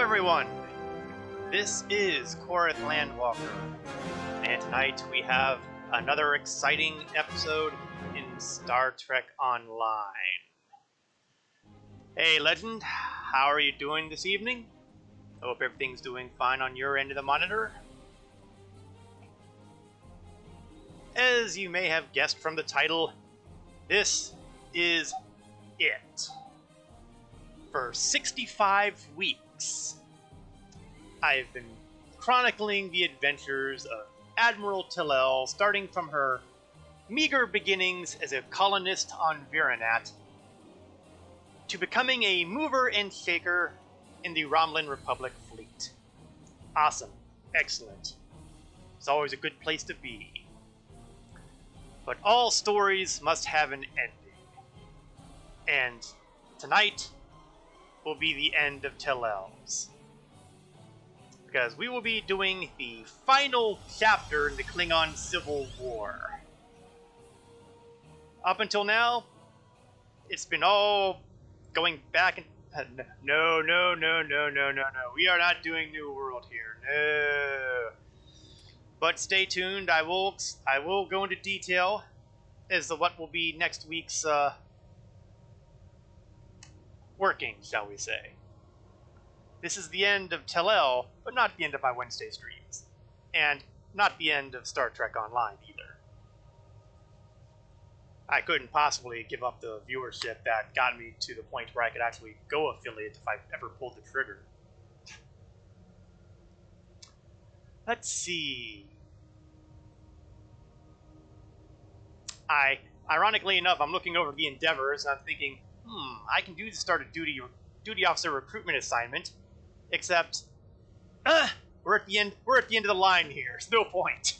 everyone! This is Korath Landwalker, and tonight we have another exciting episode in Star Trek Online. Hey Legend, how are you doing this evening? I hope everything's doing fine on your end of the monitor. As you may have guessed from the title, this is it. For 65 weeks, I've been chronicling the adventures of Admiral Tel'el, starting from her meager beginnings as a colonist on Virinat, to becoming a mover and shaker in the Romulan Republic fleet. Awesome. Excellent. It's always a good place to be. But all stories must have an ending. And tonight will be the end of Tel'el's. Because we will be doing the final chapter in the Klingon Civil War. Up until now, it's been all going back and... No. We are not doing New World here. No. But stay tuned. I will go into detail as to what will be next week's working, shall we say. This is the end of Tel'el, but not the end of my Wednesday streams. And not the end of Star Trek Online, either. I couldn't possibly give up the viewership that got me to the point where I could actually go affiliate if I ever pulled the trigger. Let's see. Ironically enough, I'm looking over the endeavors and I'm thinking, I can do the start a duty officer recruitment assignment, except we're at the end of the line here. There's no point.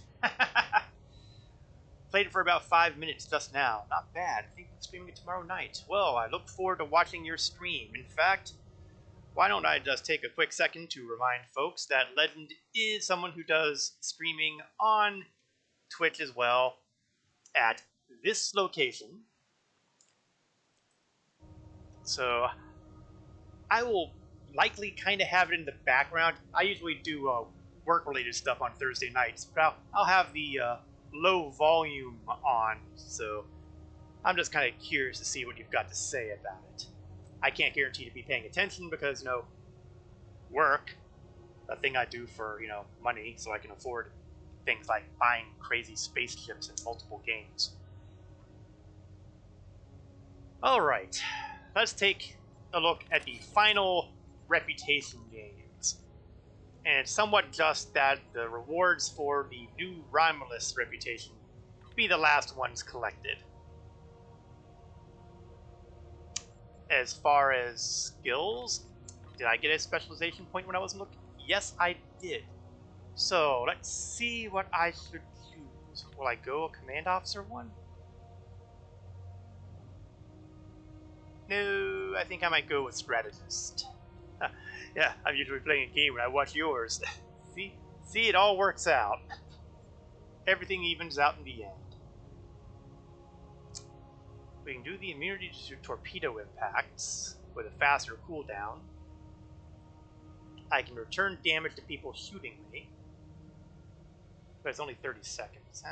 Played it for about 5 minutes just now. Not bad. I think I'm streaming it tomorrow night. Well, I look forward to watching your stream. In fact, why don't I just take a quick second to remind folks that Legend is someone who does streaming on Twitch as well at this location. So I will likely kind of have it in the background. I usually do work-related stuff on Thursday nights, but I'll have the low volume on, so I'm just kind of curious to see what you've got to say about it. I can't guarantee to be paying attention because, work, a thing I do for, money, so I can afford things like buying crazy spaceships in multiple games. Alright, let's take a look at the final reputation games. And it's somewhat just that the rewards for the new Romulus reputation be the last ones collected. As far as skills, did I get a specialization point when I was looking? Yes, I did. So, let's see what I should choose. Will I go a command officer one? No, I think I might go with strategist. Yeah, I'm usually playing a game when I watch yours. See, it all works out. Everything evens out in the end. We can do the immunity to torpedo impacts with a faster cooldown. I can return damage to people shooting me, but it's only 30 seconds.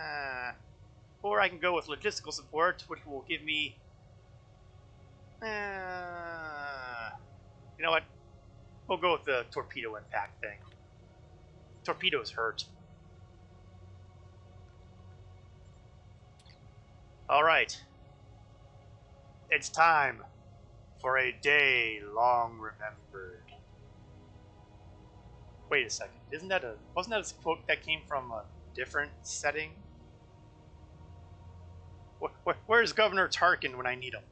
Or I can go with logistical support, which will give me... you know what? We'll go with the torpedo impact thing. Torpedoes hurt. Alright. It's time for a day long remembered. Wait a second. Wasn't that a quote that came from a different setting? Where's Governor Tarkin when I need him?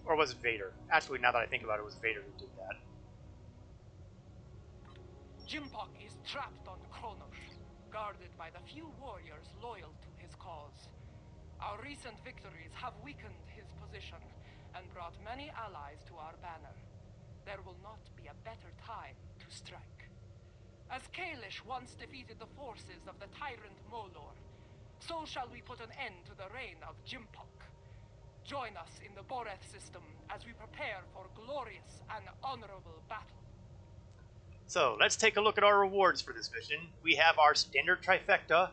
Or was it Vader? Actually, now that I think about it was Vader who did that. Jimpok is trapped on Kronos, guarded by the few warriors loyal to his cause. Our recent victories have weakened his position and brought many allies to our banner. There will not be a better time to strike. As Kalish once defeated the forces of the tyrant Molor, so shall we put an end to the reign of Jimpok. Join us in the Boreth system as we prepare for glorious and honorable battle. So let's take a look at our rewards for this mission. We have our standard trifecta,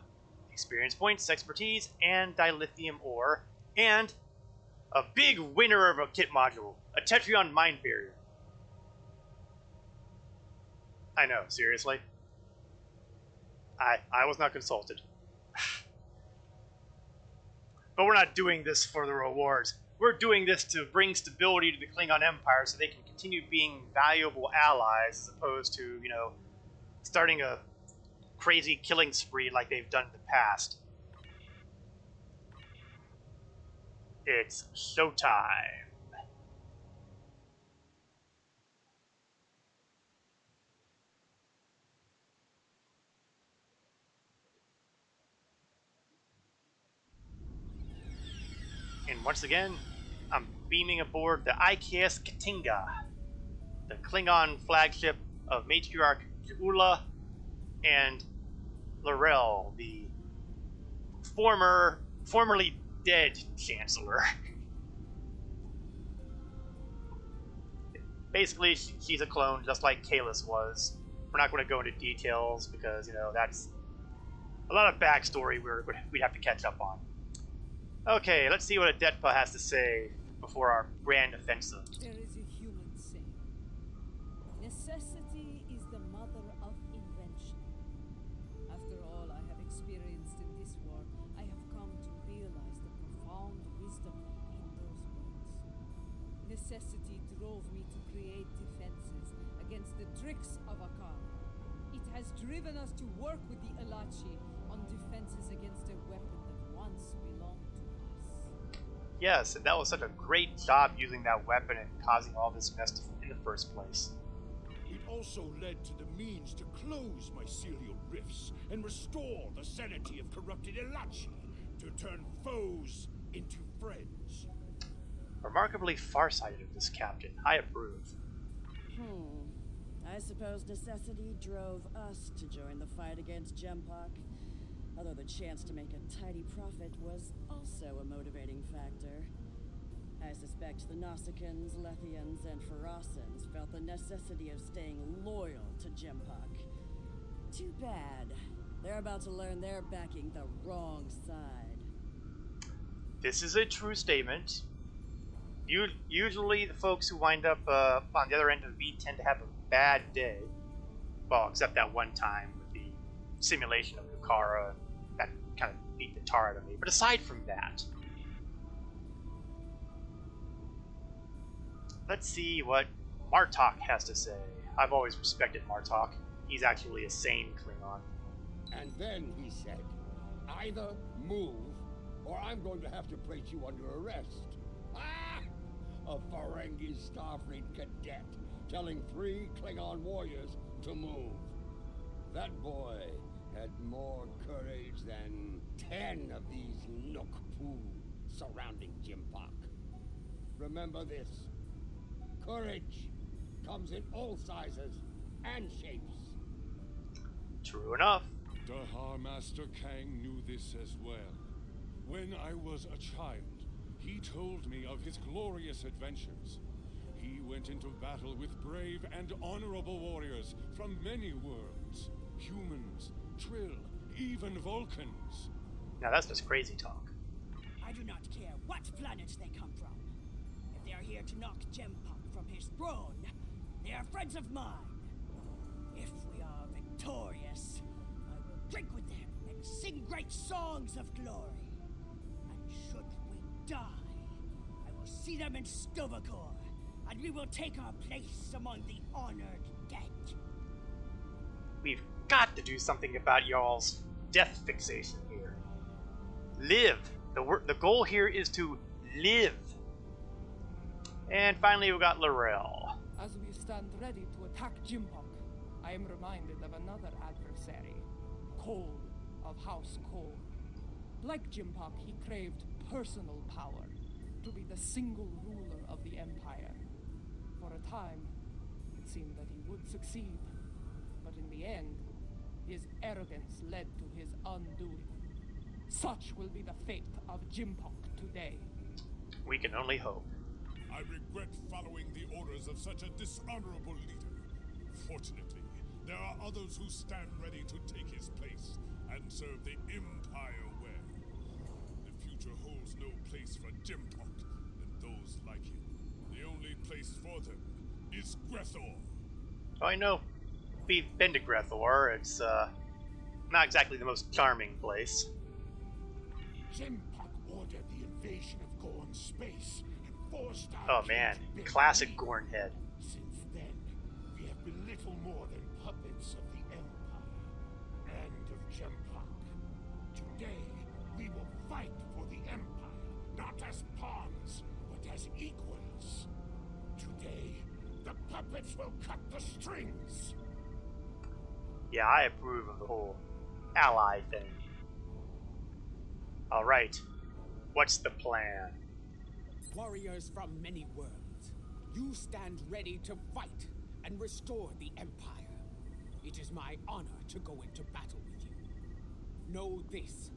experience points, expertise, and dilithium ore, and a big winner of a kit module, a Tetrion Mind Barrier. I know, seriously. I was not consulted. But we're not doing this for the rewards. We're doing this to bring stability to the Klingon Empire so they can continue being valuable allies as opposed to, you know, starting a crazy killing spree like they've done in the past. It's showtime. And once again, I'm beaming aboard the IKS Katinga, the Klingon flagship of Matriarch Ula and L'Rell, the formerly dead Chancellor. Basically, she's a clone, just like Kalis was. We're not going to go into details because, you know, that's a lot of backstory we'd have to catch up on. Okay, let's see what Adetpa has to say before our grand offensive. There is a human saying, necessity is the mother of invention. After all I have experienced in this war, I have come to realize the profound wisdom in those words. Necessity drove me to create defenses against the tricks of Akar. It has driven us to work with the Alachi on defenses against a weapon that once belonged to us. Yes, and that was such a great job using that weapon and causing all this mess in the first place. It also led to the means to close mycelial rifts and restore the sanity of corrupted Elachi, to turn foes into friends. Remarkably farsighted of this captain. I approve. I suppose necessity drove us to join the fight against Jempak. Although the chance to make a tidy profit was also a motivating factor. I suspect the Nausicaans, Lethians, and Ferasans felt the necessity of staying loyal to Jempak. Too bad. They're about to learn they're backing the wrong side. This is a true statement. Usually the folks who wind up on the other end of the beat tend to have a bad day. Well, except that one time with the simulation of Nukara. That kind of beat the tar out of me. But aside from that, let's see what Martok has to say. I've always respected Martok. He's actually a sane Klingon. And then he said, either move, or I'm going to have to place you under arrest. Ah! A Ferengi Starfleet cadet telling 3 Klingon warriors to move. That boy had more courage than 10 of these Nukpu surrounding Jimpak. Remember this. Courage comes in all sizes and shapes. True enough. Dahar Master Kang knew this as well. When I was a child, he told me of his glorious adventures. He went into battle with brave and honorable warriors from many worlds. Humans, Trill, even Vulcans. Now that's just crazy talk. I do not care what planets they come from. If they are here to knock Jempak from his throne, they are friends of mine. If we are victorious, I will drink with them and sing great songs of glory. And should we die, I will see them in Stovacor, and we will take our place among the honored dead. We've got to do something about y'all's death fixation here. Live. The goal here is to live. And finally, we got L'Rell. As we stand ready to attack Jimpak, I am reminded of another adversary, Cole of House Cole. Like Jimpak, he craved personal power, to be the single ruler of the Empire. For a time, it seemed that he would succeed, but in the end, his arrogance led to his undoing. Such will be the fate of Jimpak today. We can only hope. I regret following the orders of such a dishonorable leader. Fortunately, There are others who stand ready to take his place and serve the Empire well. The future holds no place for Jempok and those like him. The only place for them is Grethor. Oh, I know. We've been to Grethor. It's not exactly the most charming place. Jempok ordered the invasion of Gorn space and forced Oh our man, king to bend classic knee. Gorn head. Since then, we have been little more than puppets of the Empire and of Jempok. Today, we will fight for the Empire, not as pawns, but as equals. Today, the puppets will cut the strings. Yeah, I approve of the whole ally thing. Alright, what's the plan? Warriors from many worlds, you stand ready to fight and restore the Empire. It is my honor to go into battle with you. Know this.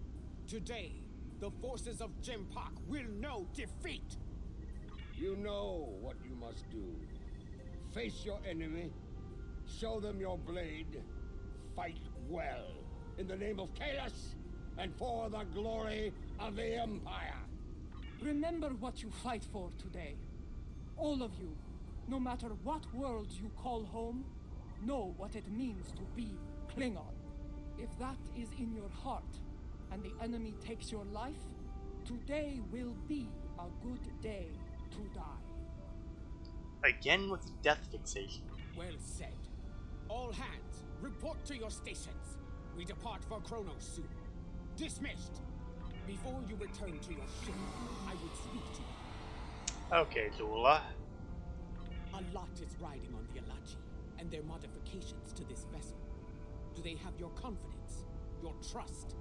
Today, the forces of Jempok will know defeat. You know what you must do. Face your enemy, show them your blade, fight well, in the name of Kalis, and for the glory of the Empire. Remember what you fight for today. All of you, no matter what world you call home, know what it means to be Klingon. If that is in your heart, and the enemy takes your life, today will be a good day to die. Again with the death fixation. Well said. All hands, report to your stations. We depart for Kronos soon. Dismissed. Before you return to your ship, I would speak to you. Okay, Lula. A lot is riding on the Alachi, and their modifications to this vessel. Do they have your confidence, your trust?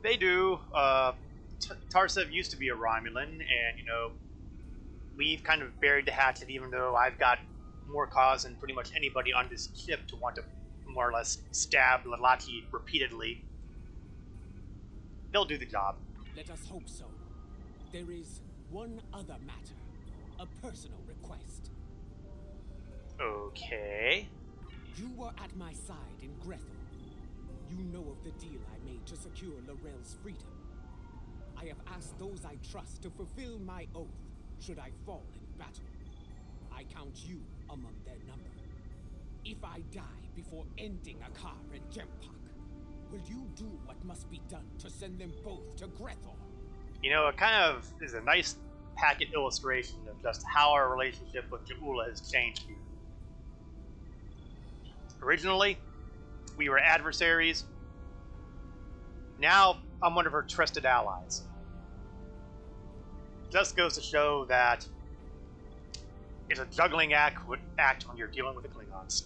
They do. Tarsev used to be a Romulan, and, you know, we've kind of buried the hatchet, even though I've got more cause than pretty much anybody on this ship to want to more or less stab Lalachi repeatedly. They'll do the job. Let us hope so. There is one other matter, a personal request. Okay. You were at my side in Grethor. You know of the deal I made to secure Lorel's freedom. I have asked those I trust to fulfill my oath should I fall in battle. I count you among their number. If I die before ending Akar and Jempok, will you do what must be done to send them both to Grethor? You know, it kind of is a nice packet illustration of just how our relationship with Ja'ula has changed here. Originally, we were adversaries. Now, I'm one of her trusted allies. Just goes to show that it's a juggling act when you're dealing with the Klingons.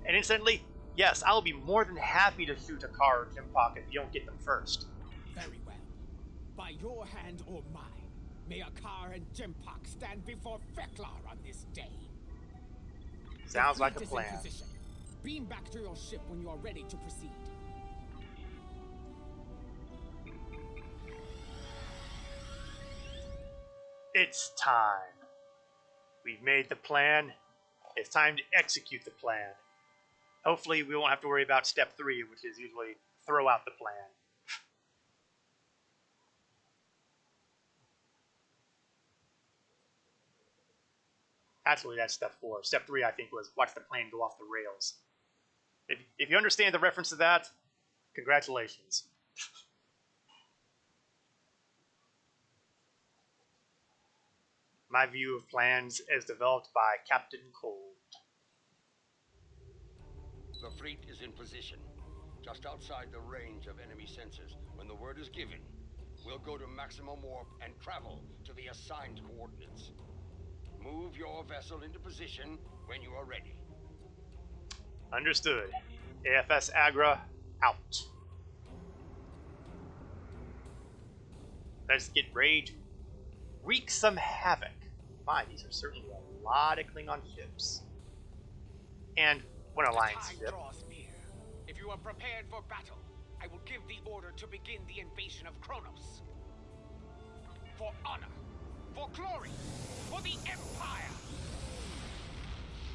And incidentally, yes, I'll be more than happy to shoot Akar or Jempok if you don't get them first. Very well. By your hand or mine, may Akar and Jempok stand before Feklar on this day. Sounds like a The fleet plan. is in position. Beam back to your ship when you are ready to proceed. It's time. We've made the plan. It's time to execute the plan. Hopefully we won't have to worry about step 3, which is usually throw out the plan. Actually, that's step 4. Step 3, I think, was watch the plane go off the rails. If you understand the reference to that, congratulations. My view of plans as developed by Captain Cold. The fleet is in position, just outside the range of enemy sensors. When the word is given, we'll go to maximum warp and travel to the assigned coordinates. Move your vessel into position when you are ready. Understood. AFS Agra, out. Let's get ready to wreak some havoc. My, these are certainly a lot of Klingon ships. And one Alliance The time ship. draws near. If you are prepared for battle, I will give the order to begin the invasion of Kronos. For honor, for glory, for the Empire!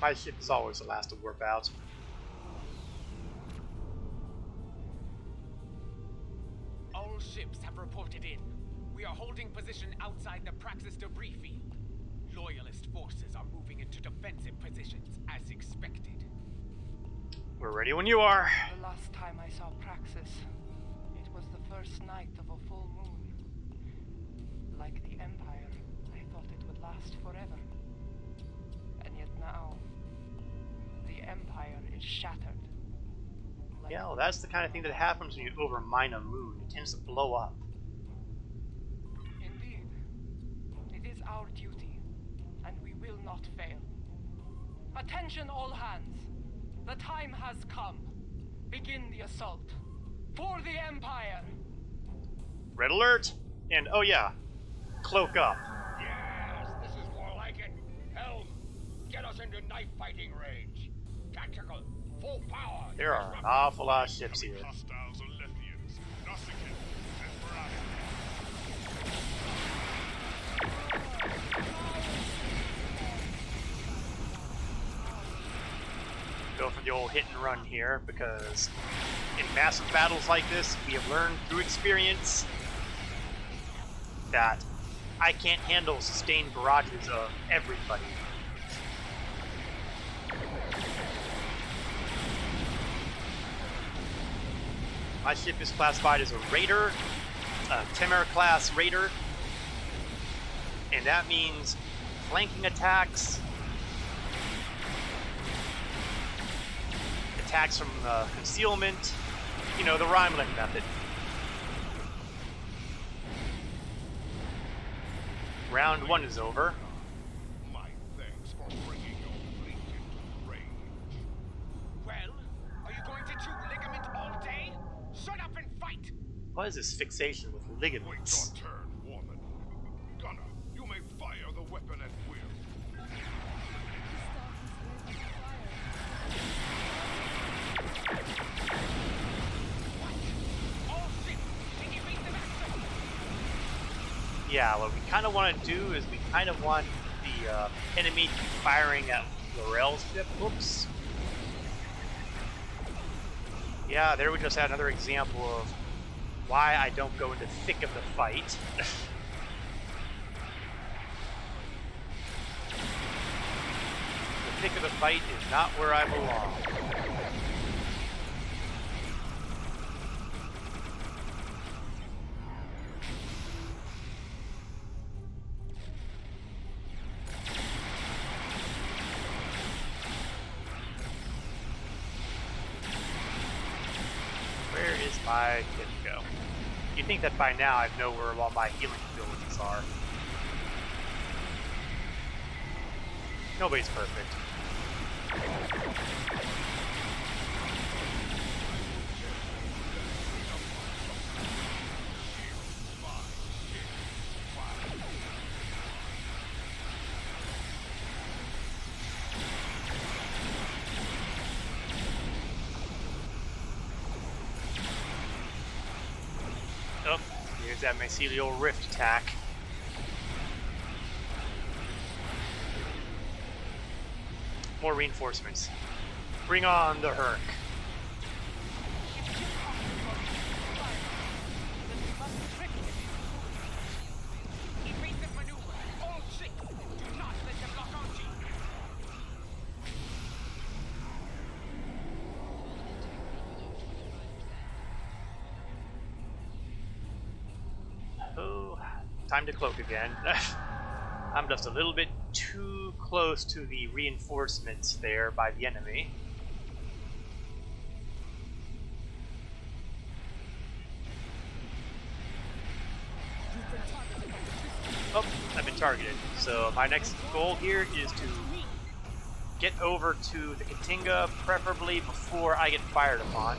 My ship is always the last to warp out. All ships have reported in. We are holding position outside the Praxis debris field. Loyalist forces are moving into defensive positions as expected. We're ready when you are. The last time I saw Praxis, it was the first night of a full moon. Like the Empire, I thought it would last forever. And yet now, the Empire is shattered. Like Yeah, well, that's the kind of thing that happens when you overmine a moon. It tends to blow up. Indeed. It is our duty, and we will not fail. Attention all hands! The time has come. Begin the assault. For the Empire! Red alert! And, oh yeah, cloak up. Yes, this is more like it. Helm, get us into knife fighting range. Tactical, full power. There are an awful lot of ships here. Hostiles are Lethians, Nausicaan, and Baraka. Go for the old hit and run here, because in massive battles like this, we have learned through experience that I can't handle sustained barrages of everybody. My ship is classified as a raider, a Temur class raider, and that means flanking attacks, attacks from concealment, you know, the Rhineland method. Round 1 is over. My thanks for bringing your fleet into range. Well, are you going to chew ligament all day? Shut up and fight! What is this fixation with Wait ligaments? your turn, woman. Gunner, you may fire the weapon at will. All ships, take evasive action! Yeah, what we kind of want to do is we kind of want the enemy to be firing at Laurel's ship. Oops. Yeah, there we just had another example of why I don't go into the thick of the fight. The thick of the fight is not where I belong. Where is my kit go? You'd think that by now I'd know where all my healing abilities are. Nobody's perfect. Oh, here's that mycelial rift attack. More reinforcements. Bring on the Herc. Evasive maneuver! All ships, do not let them lock onto you! Oh, time to cloak again. I'm just a little bit too close to the reinforcements there by the enemy. Oh, I've been targeted. So my next goal here is to get over to the Katinga, preferably before I get fired upon.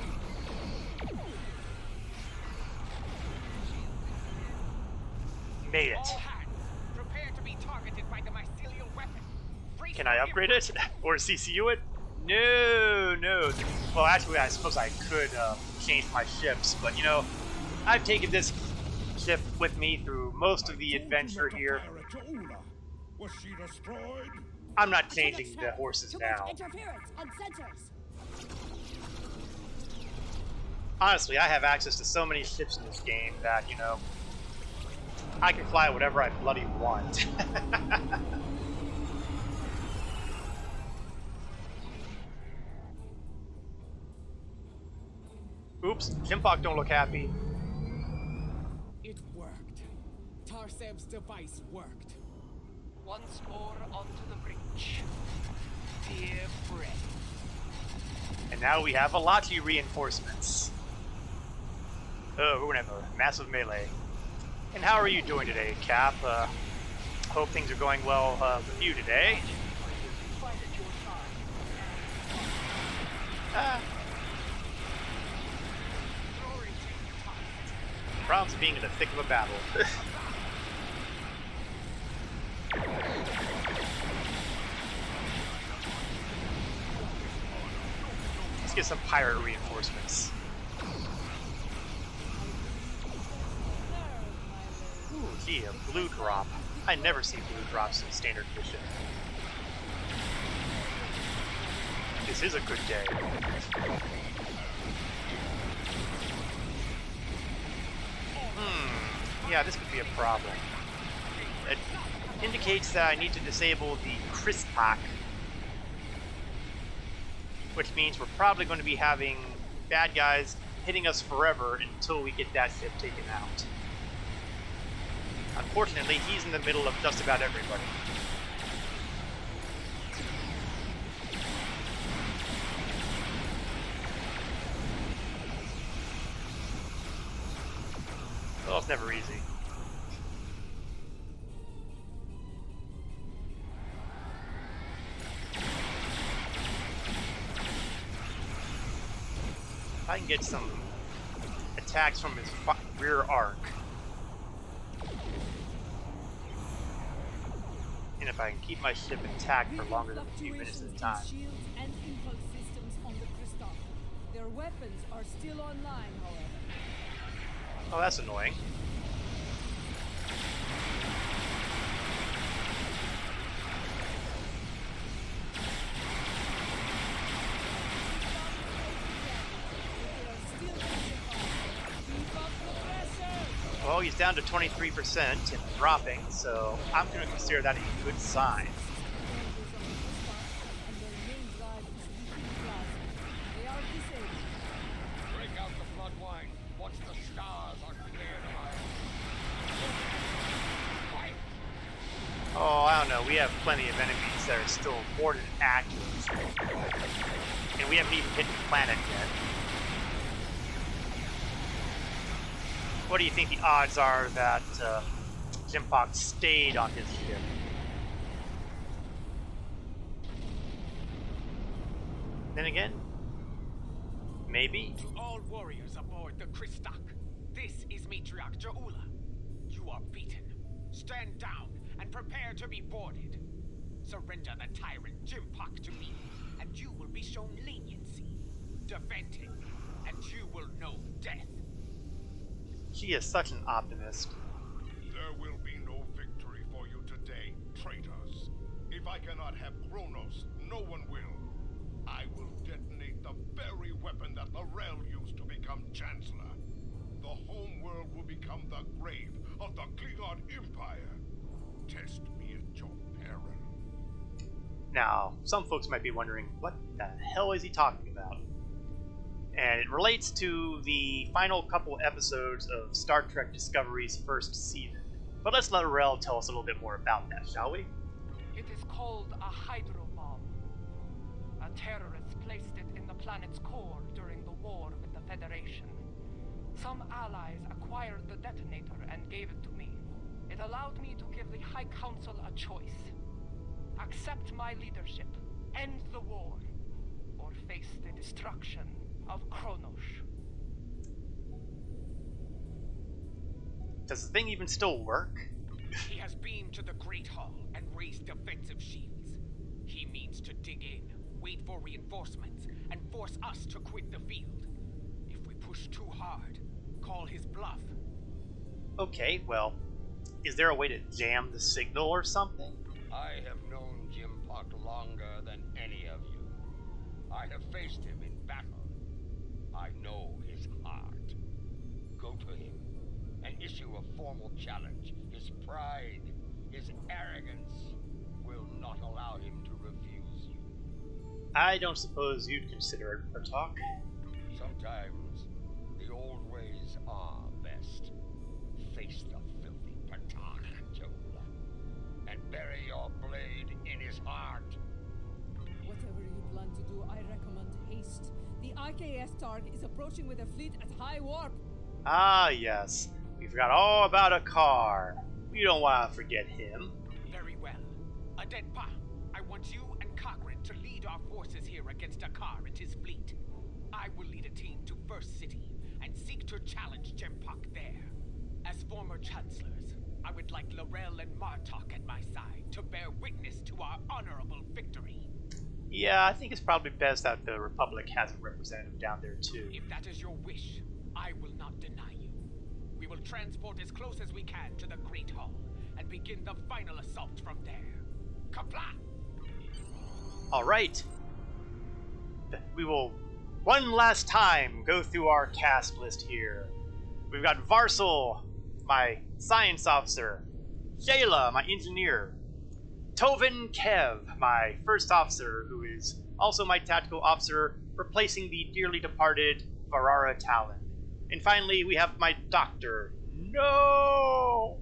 Made it. All hands, prepare to be targeted by the mycelial weapon. Brace Can I for upgrade it? Or CCU it? No, no. Well, actually, I suppose I could change my ships, but you know, I've taken this ship with me through most of the adventure here. Was she destroyed? I'm not changing the horses now. Interference on sensors. Honestly, I have access to so many ships in this game that, you know, I can fly whatever I bloody want. Oops, Jimpock don't look happy. It worked. Tarseb's device worked. Once more onto the breach. Dear friend. And now we have Alachi reinforcements. Oh, we're gonna have a massive melee. And how are you doing today, Cap? Hope things are going well with you today. Problems being in the thick of a battle. Let's get some pirate reinforcements. Ooh, gee, a blue drop. I never see blue drops in standard edition. This is a good day. Yeah, this could be a problem. It indicates that I need to disable the Christlock, which means we're probably going to be having bad guys hitting us forever until we get that ship taken out. Unfortunately, he's in the middle of just about everybody. Well, it's never easy. If I can get some attacks from his rear arc, and if I can keep my ship intact for longer than a few minutes at a time. Shields and impulse systems on the Crystal. Their weapons are still online, however. Oh, that's annoying. Well, he's down to 23% and dropping, so I'm going to consider that a good sign. Break out the bloodwine. Watch the stars on clear high. Oh, I don't know. We have plenty of enemies that are still boarded active. And we haven't even hit the planet yet. What do you think the odds are that Jimpock stayed on his ship? Then again, maybe. To all warriors aboard the Christock, this is Matriarch Jaula. You are beaten. Stand down and prepare to be boarded. Surrender the tyrant Jimpock to me, and you will be shown leniency. Defend him, and you will know death. She is such an optimist. There will be no victory for you today, traitors. If I cannot have Kronos, no one will. I will detonate the very weapon that Tel'el used to become Chancellor. The home world will become the grave of the Klingon Empire. Test me at your peril. Now, some folks might be wondering, what the hell is he talking about? And it relates to the final couple episodes of Star Trek Discovery's first season. But let's let Rel tell us a little bit more about that, shall we? It is called a hydrobomb. A terrorist placed it in the planet's core during the war with the Federation. Some allies acquired the detonator and gave it to me. It allowed me to give the High Council a choice. Accept my leadership, end the war, or face the destruction of Kronos. Does the thing even still work? He has beamed to the Great Hall and raised defensive shields. He means to dig in, wait for reinforcements, and force us to quit the field. If we push too hard, call his bluff. Okay, well, is there a way to jam the signal or something? I have known Jimpock longer than any of you. I have faced him in battle. I know his heart. Go to him and issue a formal challenge. His pride, his arrogance will not allow him to refuse you. I don't suppose you'd consider it, Murtok. Sometimes the old ways are best. Face the filthy Patak, Jola, and bury your blade in his heart. Whatever you plan to do, I recommend haste. The IKF Targ is approaching with a fleet at high warp. Ah, yes. We forgot all about Akar. We don't want to forget him. Very well. Adetpa, I want you and Cochrane to lead our forces here against Akar and his fleet. I will lead a team to First City and seek to challenge Jempock there. As former chancellors, I would like Laurel and Martok at my side to bear witness to our honorable victory. Yeah, I think it's probably best that the Republic has a representative down there too. If that is your wish, I will not deny you. We will transport as close as we can to the Great Hall and begin the final assault from there. Kapla! Alright. We will one last time go through our cast list here. We've got Varsal, my science officer. Shayla, my engineer. Tovin Kev, my first officer, who is also my tactical officer, replacing the dearly departed Varara Talon. And finally, we have my doctor. No!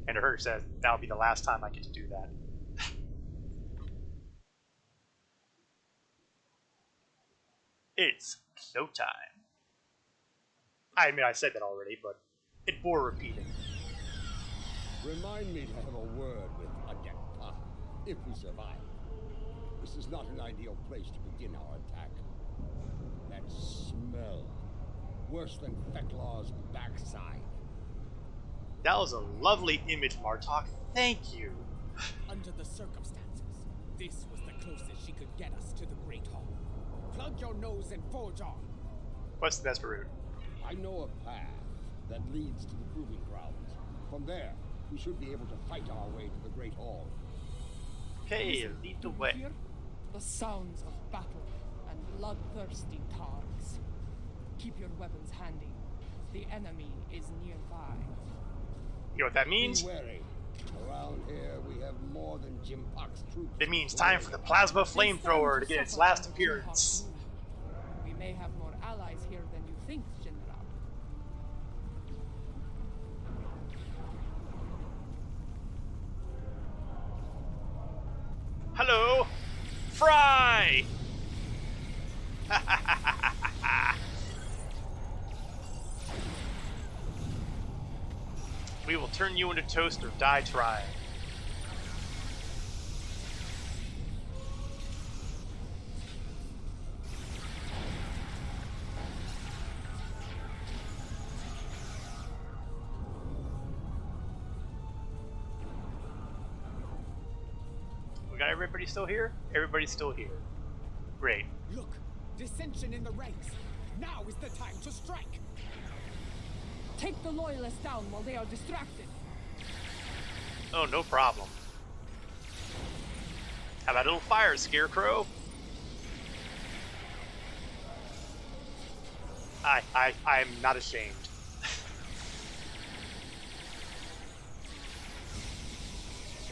And her says that'll be the last time I get to do that. It's showtime. I admit I said that already, but it bore repeating. Remind me to have a word with Adetpa, if we survive. This is not an ideal place to begin our attack. That smell. Worse than Feklaw's backside. That was a lovely image, Martok. Thank you. Under the circumstances, this was the closest she could get us to the Great Hall. Plug your nose and forge on. What's the best route? I know a path that leads to the proving grounds. From there, we should be able to fight our way to the Great Hall. Okay, lead the way. Hear the sounds of battle and bloodthirsty targs. Keep your weapons handy. The enemy is nearby. You know what that means? Be wary. Around here, we have more than Jimpock's troops. It means time for the plasma flamethrower to get its last appearance. We may have more allies here than you think, General. Hello, Fry! We will turn you into toast or die trying. We got everybody still here? Everybody's still here. Great. Look, dissension in the ranks. Now is the time to strike. Take the loyalists down while they are distracted. Oh, no problem. How about a little fire, Scarecrow? I'm not ashamed.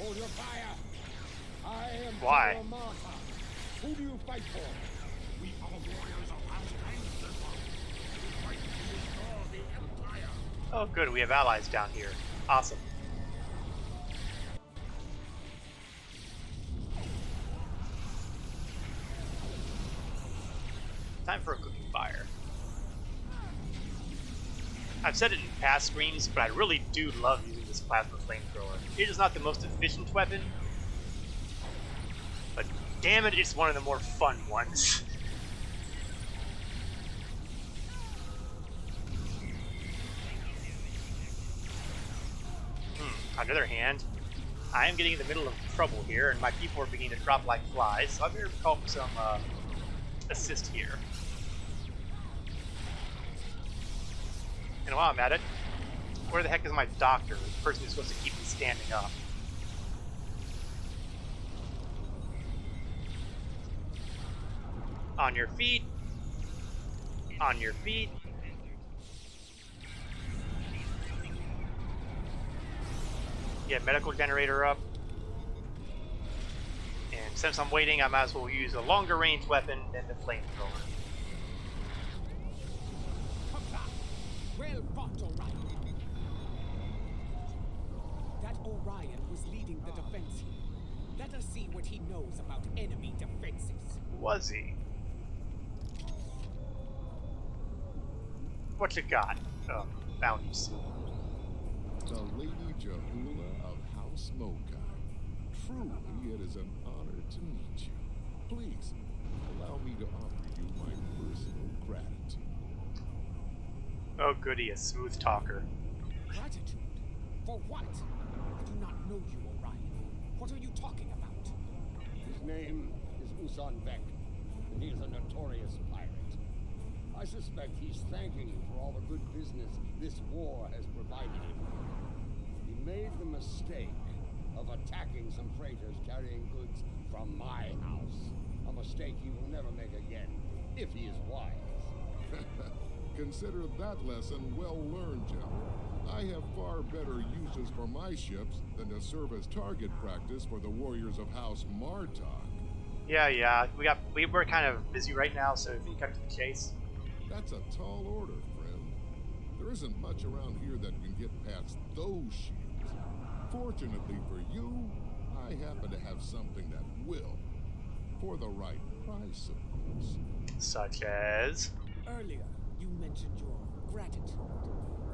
Hold your fire. I am Why? General Martok. Who do you fight for? We are warriors of Untitled Chapter. We fight to restore the Empire. Oh, good, we have allies down here. Awesome. Time for a cooking fire. I've said it in past streams, but I really do love using this plasma flamethrower. It is not the most efficient weapon, but damn it, it's one of the more fun ones. On the other hand, I am getting in the middle of trouble here, and my people are beginning to drop like flies, so I'm going to call for some assist here. And while I'm at it, where the heck is my doctor, the person who's supposed to keep me standing up? On your feet. On your feet. Get medical generator up. And since I'm waiting, I might as well use a longer range weapon than the flamethrower. Well fought, Orion. That Orion was leading the defense here. Let us see what he knows about enemy defenses. Was he? What you got? Oh, bounty suit. The Lady Jahula of House Mokai. Truly, it is an honor to meet you. Please, allow me to offer you my personal gratitude. Oh goody, a smooth talker. Gratitude? For what? I do not know you, Orion. What are you talking about? His name is Usan Vek, and he is a notorious pirate. I suspect he's thanking you for all the good business this war has provided him. He made the mistake of attacking some freighters carrying goods from my house. A mistake he will never make again, if he is wise. Consider that lesson well learned, General. I have far better uses for my ships than to serve as target practice for the warriors of House Martok. Yeah. We were kind of busy right now, so if you cut to the chase. That's a tall order, friend. There isn't much around here that can get past those shields. Fortunately for you, I happen to have something that will. For the right price, of course. Such as? Earlier, you mentioned your gratitude.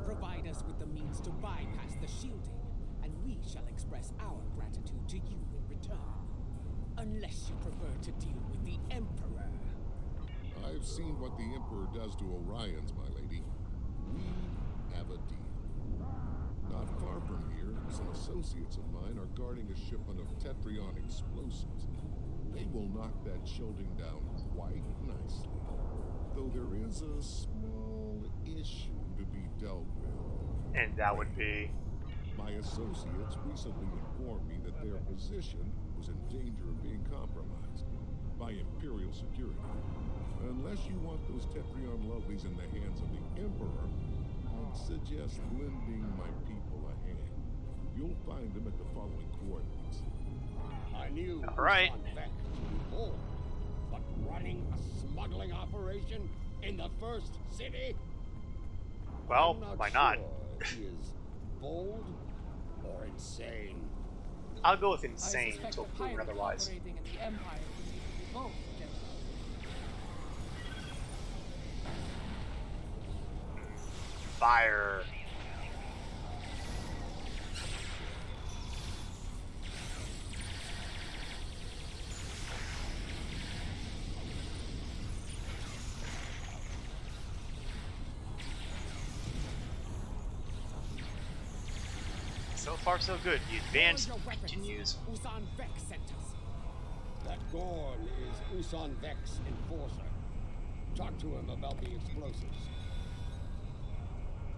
Provide us with the means to bypass the shielding, and we shall express our gratitude to you in return. Unless you prefer to deal with the Emperor. I've seen what the Emperor does to Orions, my lady. We have a deal. Not far from here, some associates of mine are guarding a shipment of Tetrion explosives. They will knock that shielding down quite nicely. Though there is a small issue to be dealt with. And that would be? My associates recently informed me that their position was in danger of being compromised by Imperial security. Unless you want those Tetrion lovelies in the hands of the Emperor, I'd suggest lending my people a hand. You'll find them at the following coordinates. I knew All right. Usan Vek to be bold, but running a smuggling operation in the first city? Well, I'm why not? Sure he is bold or insane. I'll go with I insane suspect until the proven pirate otherwise. operating in the Empire would need to be both, General. Fire. So far, so good. The advance Hold your weapons. continues. Usan Vek sent us. That Gorn is Usan Vek's enforcer. Talk to him about the explosives.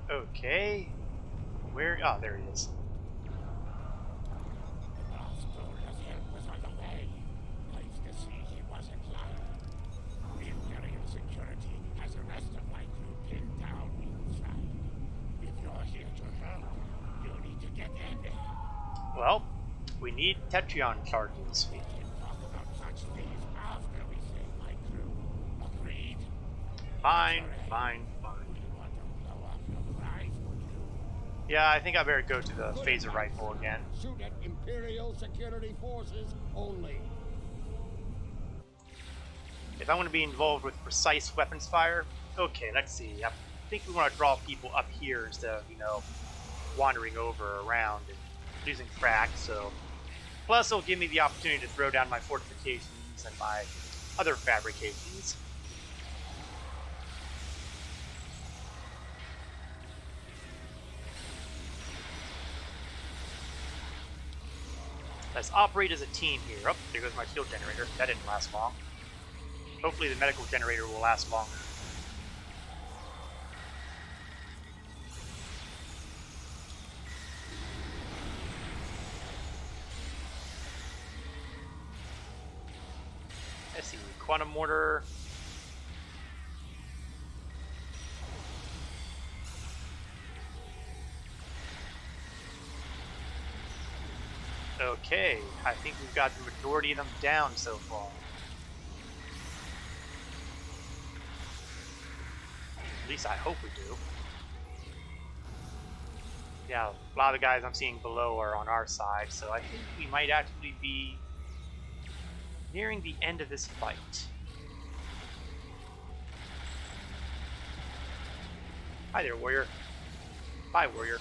Okay. Where? Oh, there he is. His help was on the way. Nice to see he wasn't lying. The Imperial security has the rest of my crew pinned down inside. If you're here to help, you need to get in there. Well, we need Tetrion charges. We can talk about such things after we save my crew. Agreed? Fine. You want to blow up your prize, would you? Yeah, I think I better go to the phaser rifle again. Shoot at Imperial security forces only. If I want to be involved with precise weapons fire, okay, let's see. I think we want to draw people up here instead of, wandering over around and losing track, so... Plus, it'll give me the opportunity to throw down my fortifications and my other fabrications. Let's operate as a team here. Oh, there goes my shield generator. That didn't last long. Hopefully the medical generator will last longer. Let's see, quantum mortar. Okay, I think we've got the majority of them down so far. At least I hope we do. Yeah, a lot of the guys I'm seeing below are on our side, so I think we might actually be nearing the end of this fight. Hi there, warrior. Bye, warrior.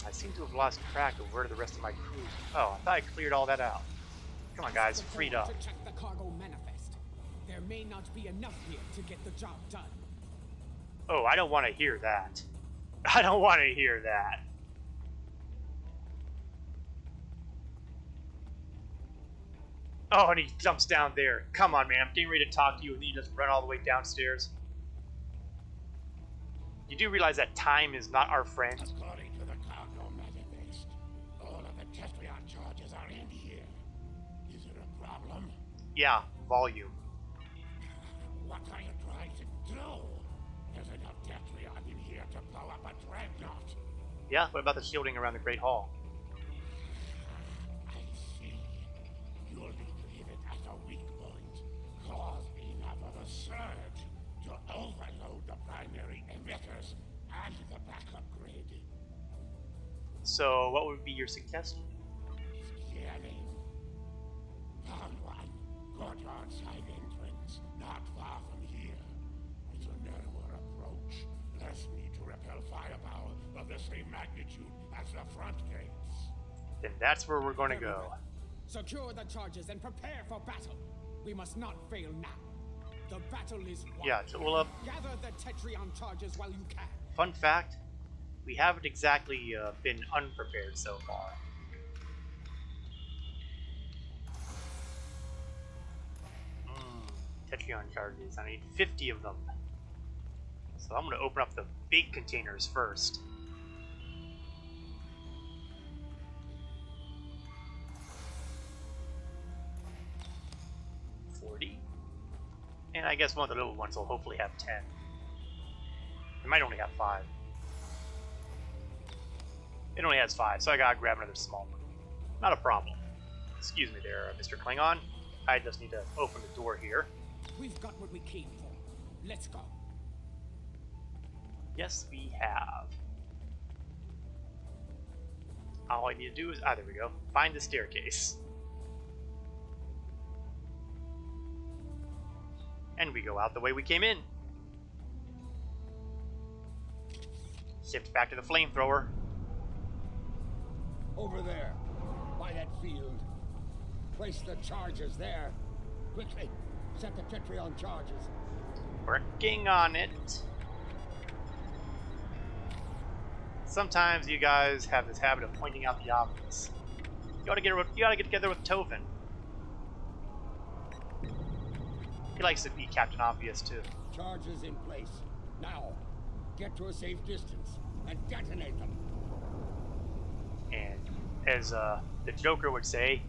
I seem to have lost track of where the rest of my crew. Oh, I thought I cleared all that out. Come on, guys, freed up. To check the cargo manifest. There may not be enough here to get the job done. Oh, I don't want to hear that. I don't want to hear that. Oh, and he jumps down there. Come on, man. I'm getting ready to talk to you, and then you just run all the way downstairs. You do realize that time is not our friend? According to the cargo manifest, all of the Tetrion charges are in here. Is it a problem? Yeah, volume. What are you trying to do? There's enough Tetrion in here to blow up a dreadnought. Yeah, what about the shielding around the Great Hall? I see. You'll need to hit it at a weak point. Cause enough of a surge to overload the primary emitters and the backup grid. So, what would be your suggestion? Scanning. Found one. Courtyard side entrance, not far from here. It's a narrower approach. Less need to repel firepower of the same magnitude as the front gates. Then that's where we're going to go. Secure the charges and prepare for battle. We must not fail now. The battle is won. Yeah, Tel'el. Gather the Tetrion charges while you can. Fun fact, we haven't exactly been unprepared so far. Tetrion charges. I need 50 of them. So I'm going to open up the big containers first. And I guess one of the little ones will hopefully have 10. It might only have 5. It only has 5, so I gotta grab another small one. Not a problem. Excuse me there, Mr. Klingon. I just need to open the door here. We've got what we came for. Let's go. Yes, we have. All I need to do is... Ah, there we go. Find the staircase. And we go out the way we came in. Shift back to the flamethrower. Over there, by that field. Place the charges there. Quickly, set the Tetrion charges. Working on it. Sometimes you guys have this habit of pointing out the obvious. You gotta get together with Tovin. He likes to be Captain Obvious too. Charges in place. Now, get to a safe distance and detonate them. And as the Joker would say,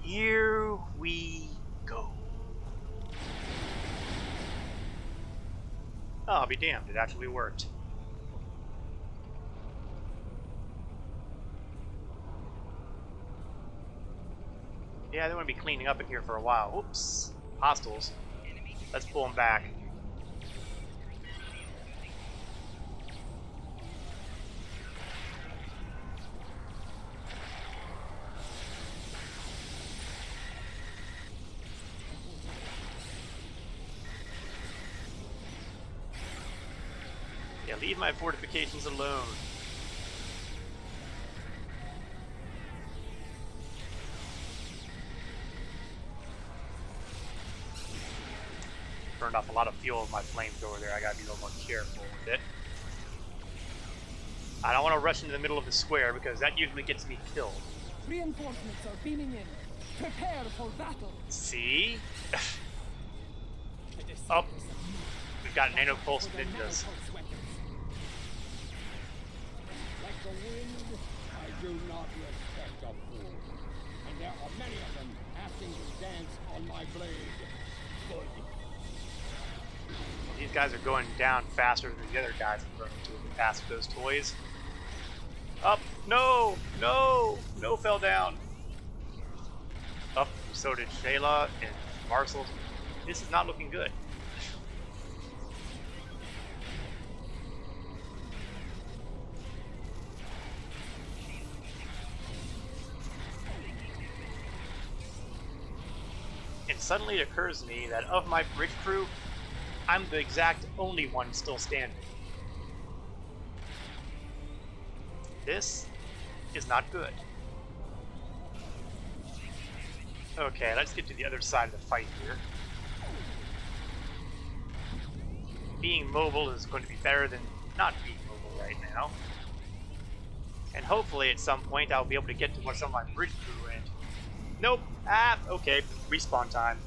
here we go. Oh, I'll be damned, it actually worked. Yeah, they want to be cleaning up in here for a while. Whoops. Hostiles. Let's pull them back. Yeah, leave my fortifications alone. Burned off a lot of fuel with my flamethrower there. I gotta be a little more careful with it. I don't want to rush into the middle of the square because that usually gets me killed. Reinforcements are beaming in. Prepare for battle. See? Oh, we've got nanopulse ninjas. Like the wind, I do not respect a fool. And there are many of them asking to my blade. Good. These guys are going down faster than the other guys I'm running to in the past with those toys. Up! No! No! No fell down! Up, so did Shayla and Marcel. This is not looking good. And suddenly it occurs to me that of my bridge crew, I'm the exact only one still standing. This is not good. Okay, let's get to the other side of the fight here. Being mobile is going to be better than not being mobile right now. And hopefully at some point I'll be able to get to some of my bridge crew and... Nope! Ah! Okay, respawn time.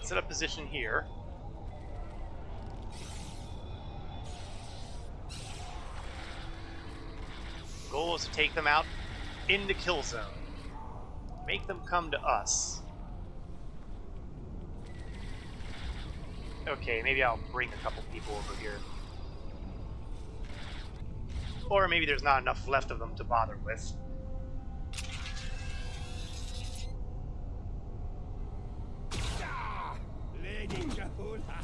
Set up position here. Goal is to take them out in the kill zone. Make them come to us. Okay, maybe I'll bring a couple people over here. Or maybe there's not enough left of them to bother with. Lady Jahula,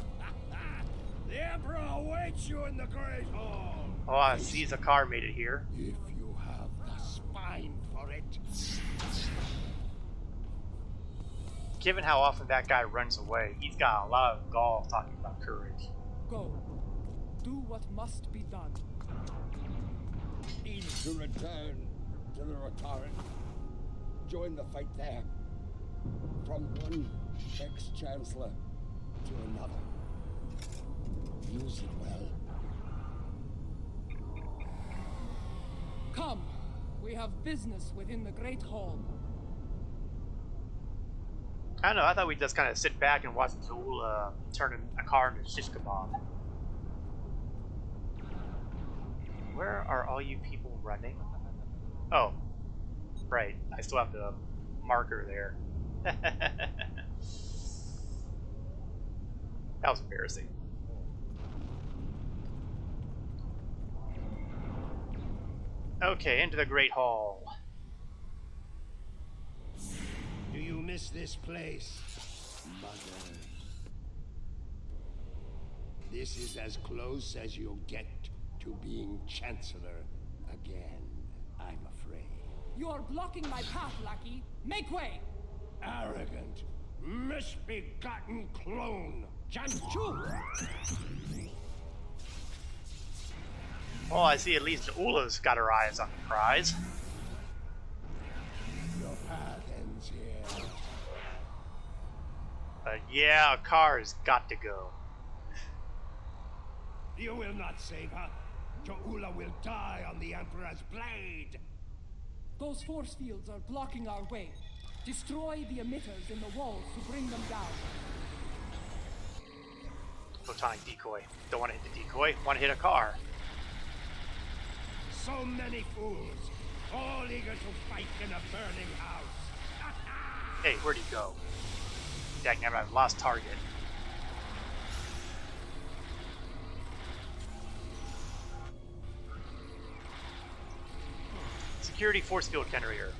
the Emperor awaits you in the Great Hall. Oh, I see Zakar made it here. If you have the spine for it. Given how often that guy runs away, he's got a lot of gall talking about courage. Go. Do what must be done. Need to return to the Rotarian. Join the fight there. From one ex-Chancellor to another. Use it well. Come. We have business within the Great Hall. I don't know, I thought we'd just kind of sit back and watch Zool turn a car into shish kebab. Where are all you people running? Oh, right. I still have the marker there. That was embarrassing. Okay, into the Great Hall. Do you miss this place, Mother? This is as close as you'll get to being Chancellor again, I'm afraid. You are blocking my path, lackey. Make way! Arrogant, misbegotten clone! Janchu! Oh, I see at least Ula's got her eyes on the prize. Your path ends here. Yeah, a car's got to go. You will not save her. Jo'ula will die on the Emperor's blade. Those force fields are blocking our way. Destroy the emitters in the walls to bring them down. Photonic decoy. Don't want to hit the decoy, want to hit a car. So many fools, all eager to fight in a burning house. Hey, where'd he go? Dang, I've lost target. Security force field generator.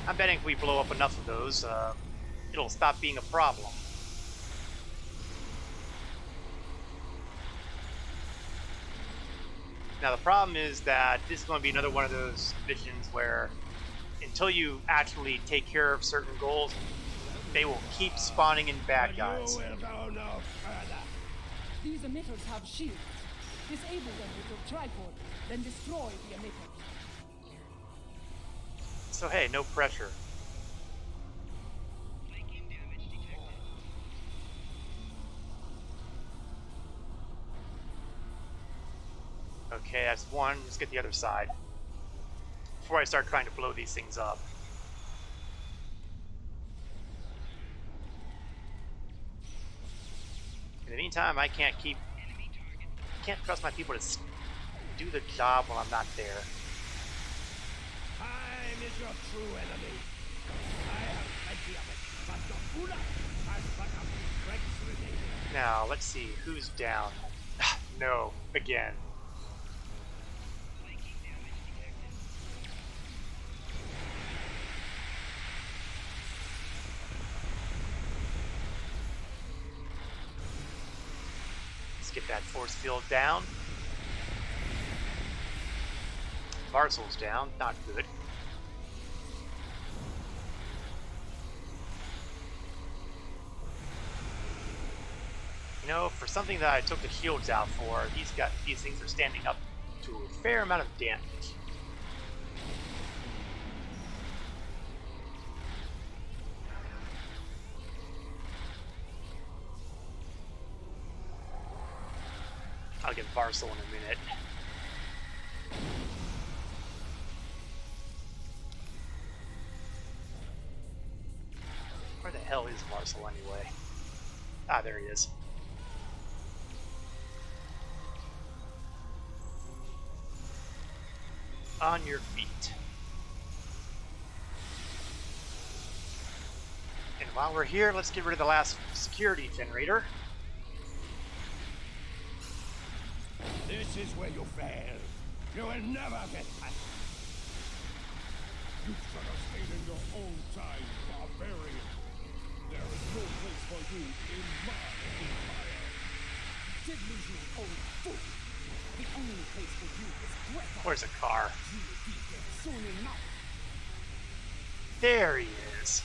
I'm betting if we blow up enough of those, it'll stop being a problem. Now the problem is that this is going to be another one of those missions where until you actually take care of certain goals, they will keep spawning in bad guys. You will go no further. These emitters have shields. Disable them with your tripod, then destroy the emitters. So hey, no pressure. Okay, that's one. Let's get the other side before I start trying to blow these things up. In the meantime, I can't keep can't trust my people to do the job while I'm not there. Time is your true enemy. I have plenty of it, but Dokuna has but a few strengths remaining. Now, let's see, who's down? No, again. Let's get that force field down. Varsel's down, not good. You know, for something that I took the shields out for, these things are standing up to a fair amount of damage. I'll get Varsel in a minute. Where the hell is Varsel anyway? Ah, there he is. On your feet. And while we're here, let's get rid of the last security generator. This is where you fail. You will never get past. You should have stayed in your own time, barbarian. There is no place for you in my empire. Did lose you an old fool. The only place for you is Greco. Where's a car? You will be there soon enough. There he is.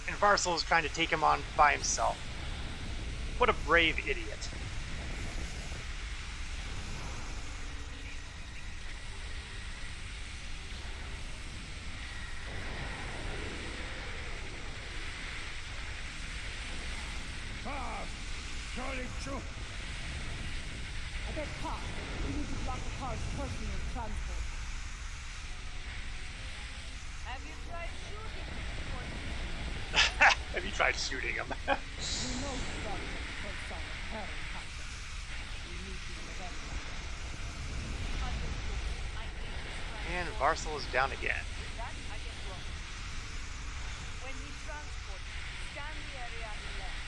And Varsel is trying to take him on by himself. What a brave idiot. I beg pardon. We need to block the car's personal transport. Have you tried shooting before? Have you tried shooting him? We know the drugs of the first son of Harry Hampton. We need to prevent them. And Varsel is down again. That I can block. When we transport, scan the area on the left.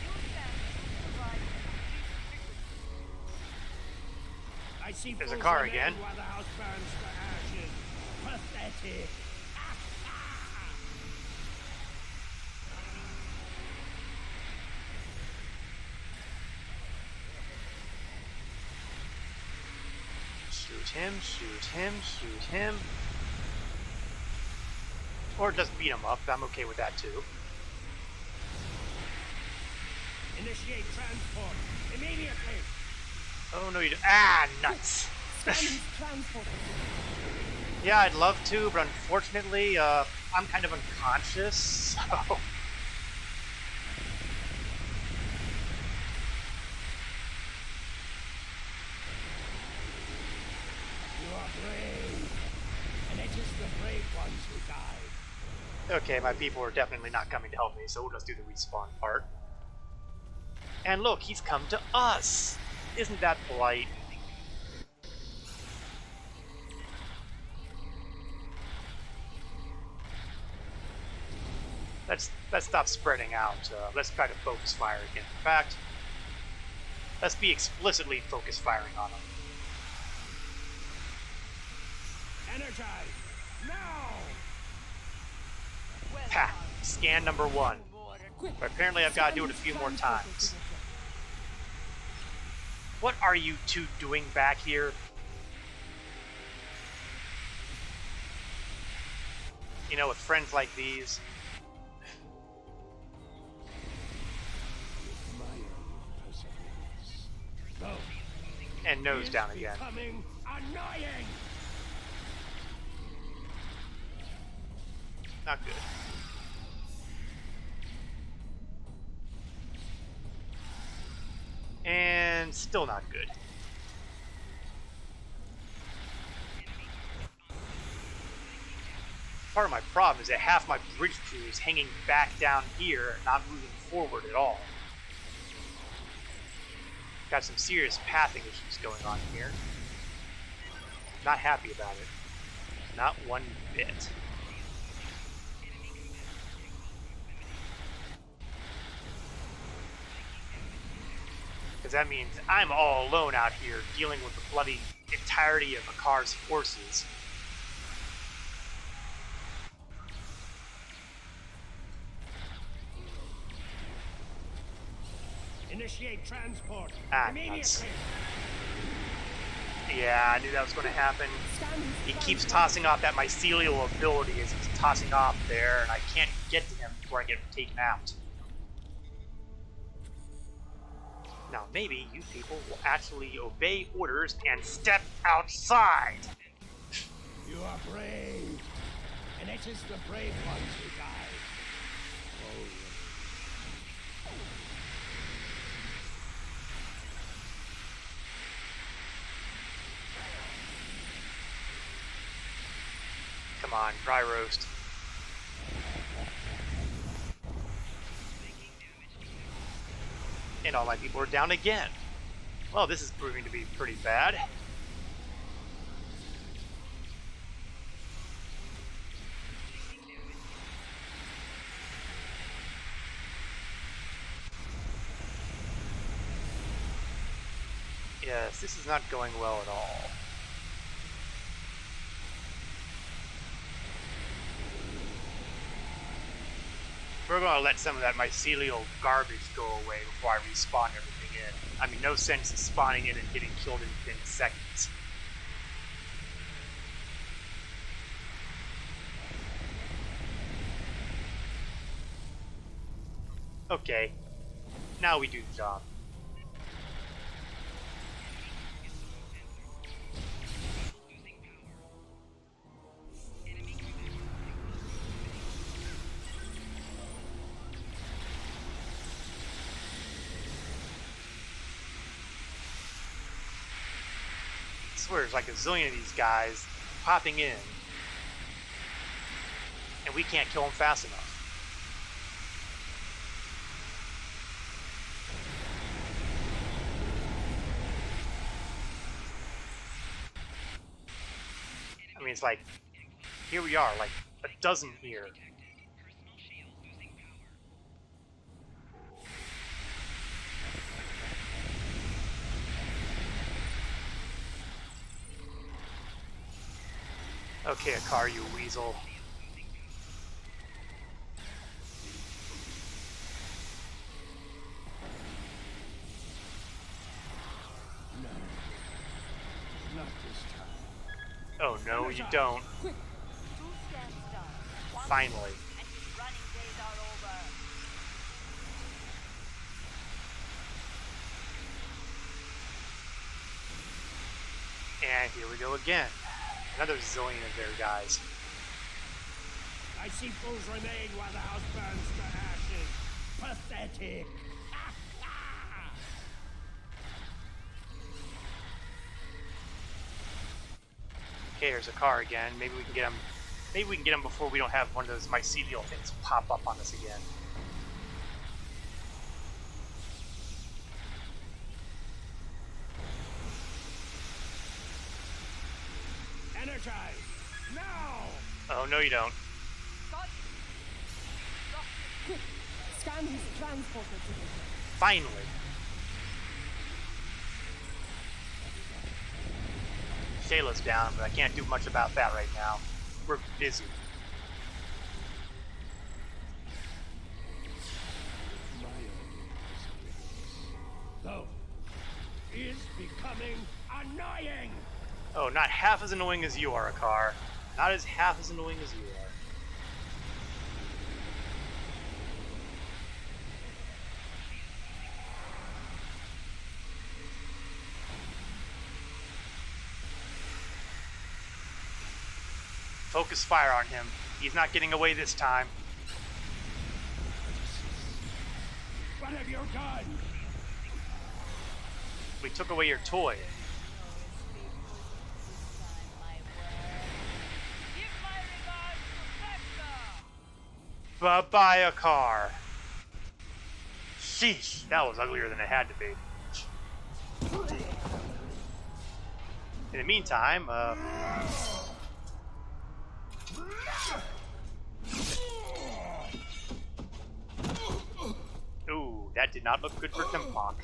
Use them to provide increased frequency. I see There's a fools car remain again. while the house burns to ashes. Pathetic. Shoot him, shoot him, shoot him. Or just beat him up. I'm okay with that too. Initiate transport immediately. Oh no, you don't. Ah, nuts. Scan his transport. Yeah, I'd love to, but unfortunately, I'm kind of unconscious, so... You are brave, and it is the brave ones who die. Okay, my people are definitely not coming to help me, so we'll just do the respawn part. And look, he's come to us! Isn't that polite? Let's stop spreading out. Let's try to focus fire again. In fact, let's be explicitly focus firing on him. Energize now. Ha! Scan number 1. But apparently I've got to do it a few more times. What are you two doing back here? You know, with friends like these. And nose down again. Becoming annoying. Not good. And still not good. Part of my problem is that half my bridge crew is hanging back down here, not moving forward at all. Got some serious pathing issues going on here. Not happy about it. Not one bit. Because that means I'm all alone out here dealing with the bloody entirety of Azar's forces. Initiate transport. Nuts. Yeah, I knew that was going to happen. He keeps tossing off that mycelial ability as he's tossing off there, and I can't get to him before I get taken out. Now, maybe you people will actually obey orders and step outside. You are brave, and it is the brave ones who die. Oh. Come on, dry roast. And all my people are down again. Well, this is proving to be pretty bad. Yes, this is not going well at all. We're going to let some of that mycelial garbage go away before I respawn everything in. I mean, no sense in spawning in and getting killed in 10 seconds. Okay, now we do the job. I swear there's like a zillion of these guys popping in, and we can't kill them fast enough. I mean, it's like, here we are, like a dozen here. Okay, Azar, you weasel. No. Not this time. Oh no, you don't. Finally. And his running days are over. And here we go again. Another zillion of their guys. I see fools remain while the house burns to ashes. Pathetic. Okay, there's Azar again. Maybe we can get him. Maybe we can get him before we don't have one of those mycelial things pop up on us again. Energize! Now! Oh, no you don't. Quick! Scan his transporter to me. Finally. Shayla's down, but I can't do much about that right now. We're busy. Though, is becoming annoying! Oh, not half as annoying as you are, Azar. Not as half as annoying as you are. Focus fire on him. He's not getting away this time. What have you done? We took away your toy. Bye-bye, Azar. Sheesh, that was uglier than it had to be. In the meantime, ooh, that did not look good for Chempok.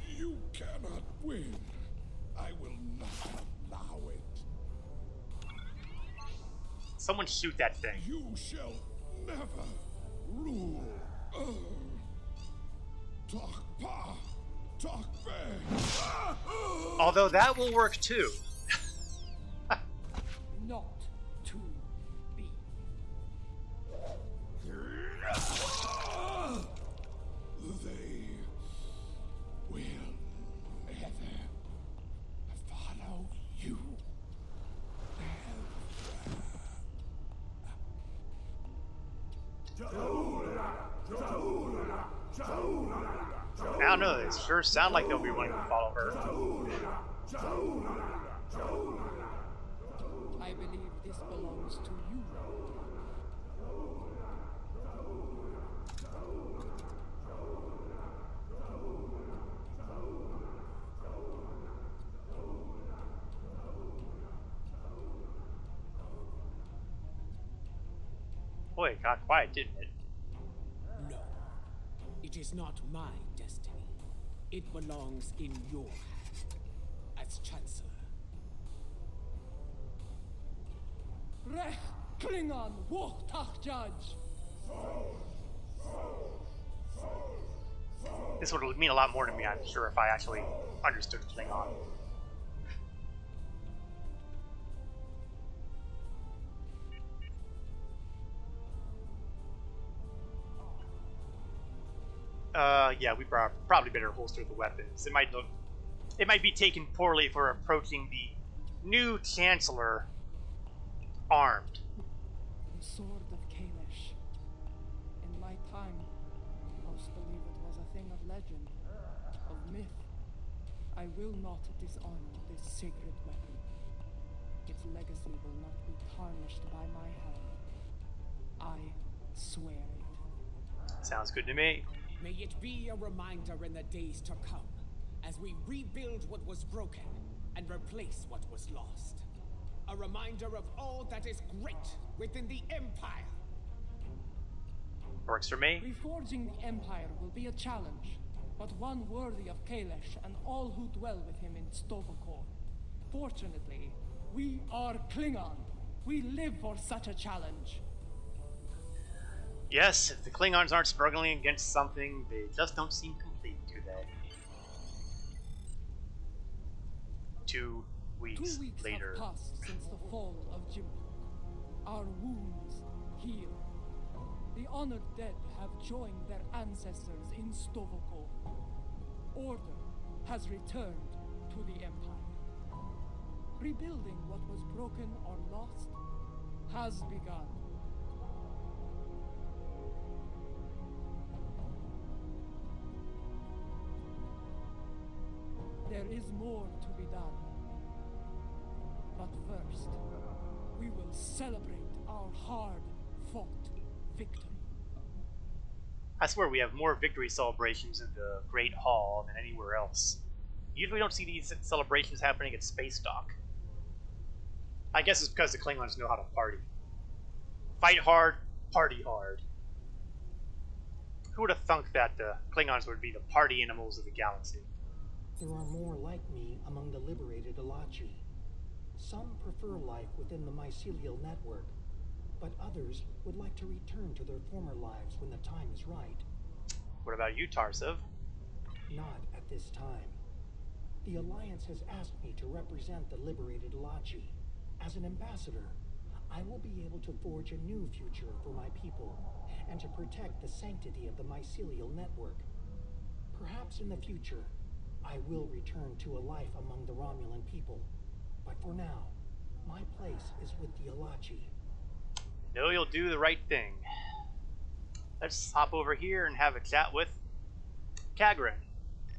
You cannot win. I will not allow it. Someone shoot that thing. You shall never rule. Talk pa, talk bang. Although that will work too. Not to be. They will never follow you. I don't know, they sure sound like they'll be willing to follow her. I believe this belongs to you. Boy, it got quiet, didn't it? No, it is not my destiny. It belongs in your hand as Chancellor. Rech Klingon Wochtach Judge. This would mean a lot more to me, I'm sure, if I actually understood Klingon. Yeah, we probably better holster the weapons. It might be taken poorly if we're approaching the new Chancellor armed. The sword of Kalish. In my time, most believe it was a thing of legend, of myth. I will not dishonor this sacred weapon. Its legacy will not be tarnished by my hand. I swear it. Sounds good to me. May it be a reminder in the days to come, as we rebuild what was broken and replace what was lost. A reminder of all that is great within the Empire. Works for me. Reforging the Empire will be a challenge, but one worthy of Kalish and all who dwell with him in Stovokor. Fortunately, we are Klingon. We live for such a challenge. Yes, if the Klingons aren't struggling against something, they just don't seem complete, do they? 2 weeks 2 weeks later. have passed since the fall of Jimpok. Our wounds heal. The honored dead have joined their ancestors in Stovokor. Order has returned to the Empire. Rebuilding what was broken or lost has begun. There is more to be done. But first, we will celebrate our hard-fought victory. I swear we have more victory celebrations in the Great Hall than anywhere else. Usually we don't see these celebrations happening at Space Dock. I guess it's because the Klingons know how to party. Fight hard, party hard. Who would have thunk that the Klingons would be the party animals of the galaxy? There are more like me among the liberated Alachi. Some prefer life within the mycelial network, but others would like to return to their former lives when the time is right. What about you, Tarsev? Not at this time. The Alliance has asked me to represent the liberated Alachi. As an ambassador, I will be able to forge a new future for my people, and to protect the sanctity of the mycelial network. Perhaps in the future, I will return to a life among the Romulan people. But for now, my place is with the Alachi. No, you'll do the right thing. Let's hop over here and have a chat with Kagran.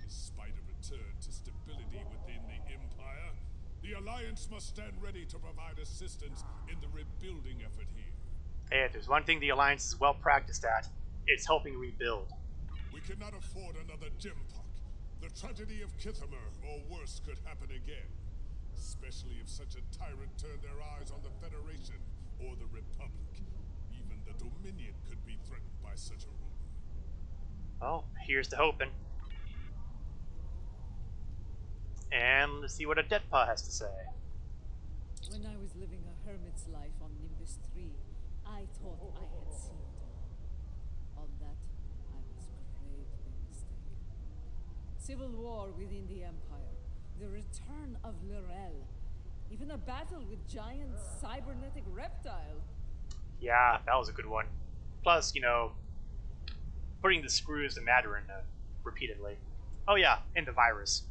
Despite a return to stability within the Empire, the Alliance must stand ready to provide assistance in the rebuilding effort here. Hey, if there's one thing the Alliance is well practiced at, it's helping rebuild. We cannot afford another Gempok. The tragedy of Kithamer or worse could happen again. Especially if such a tyrant turned their eyes on the Federation or the Republic. Even the Dominion could be threatened by such a ruler. Well, here's to hoping. And let's see what a Detpa has to say. When I was living a hermit's life on Nimbus 3, I thought I had seen it all. On that, I was gravely mistaken. Civil war within the Empire, the return of Tel'el, even a battle with giant cybernetic reptile. Yeah, that was a good one. Plus, you know, putting the screws to Mandarin repeatedly. Oh yeah, and the virus.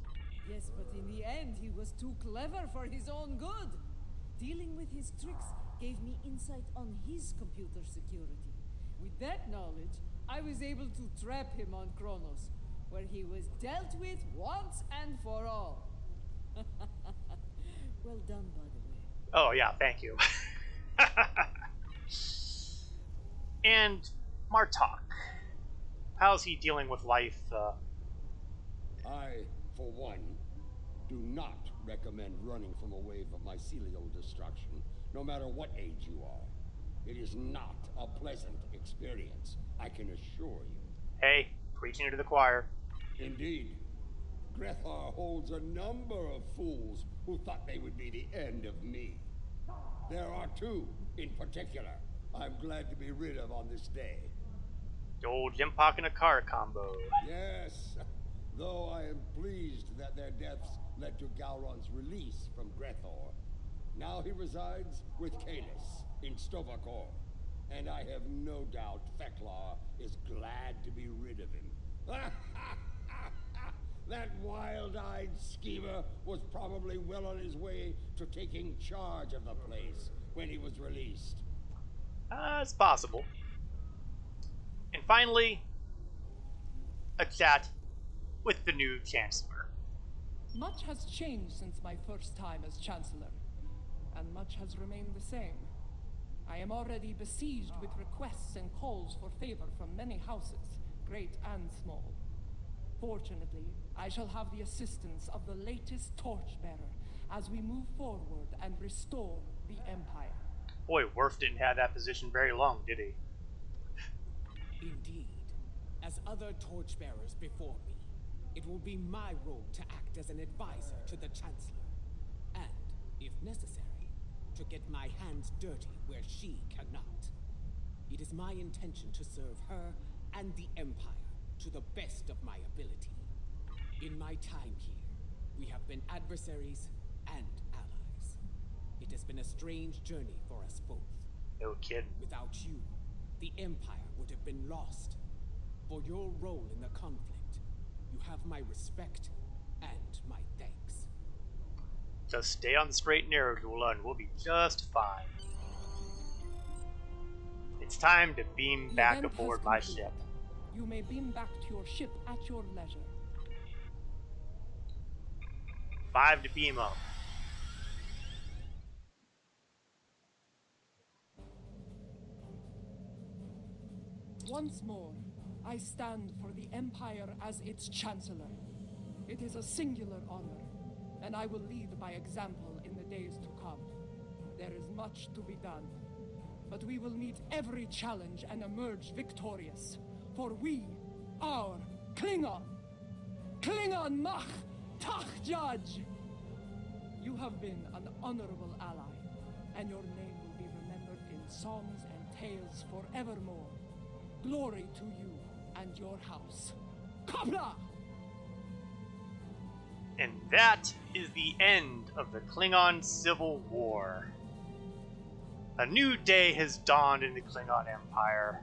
Yes, but in the end, he was too clever for his own good. Dealing with his tricks gave me insight on his computer security. With that knowledge, I was able to trap him on Kronos, where he was dealt with once and for all. Well done, by the way. Oh yeah, thank you. And Martok, how's he dealing with life? I, for one, do not recommend running from a wave of mycelial destruction, no matter what age you are. It is not a pleasant experience, I can assure you. Hey, preaching to the choir. Indeed. Grethar holds a number of fools who thought they would be the end of me. There are two, in particular, I'm glad to be rid of on this day. The old Gempok and a car combo. Yes, though I am pleased that their deaths led to Gowron's release from Grethor. Now he resides with Kalis in Stovakor, and I have no doubt Feklar is glad to be rid of him. That wild-eyed schemer was probably well on his way to taking charge of the place when he was released. It's possible. And finally, a chat with the new Chancellor. Much has changed since my first time as Chancellor, and much has remained the same. I am already besieged with requests and calls for favor from many houses, great and small. Fortunately, I shall have the assistance of the latest torchbearer as we move forward and restore the Empire. Boy, Worf didn't have that position very long, did he? Indeed. As other torchbearers before me, it will be my role to act as an advisor to the Chancellor. And, if necessary, to get my hands dirty where she cannot. It is my intention to serve her and the Empire to the best of my ability. In my time here, we have been adversaries and allies. It has been a strange journey for us both. No kidding. Without you, the Empire would have been lost. For your role in the conflict, you have my respect and my thanks. Just stay on the straight and narrow, Dula, and we'll be just fine. It's time to beam The back event aboard has my concluded. ship. You may beam back to your ship at your leisure. 5 to beam up. Once more, I stand for the Empire as its Chancellor. It is a singular honor, and I will lead by example in the days to come. There is much to be done, but we will meet every challenge and emerge victorious. For we are Klingon! Klingon Mach Tach Judge! You have been an honorable ally, and your name will be remembered in songs and tales forevermore. Glory to you and your house. Kapla! And that is the end of the Klingon Civil War. A new day has dawned in the Klingon Empire.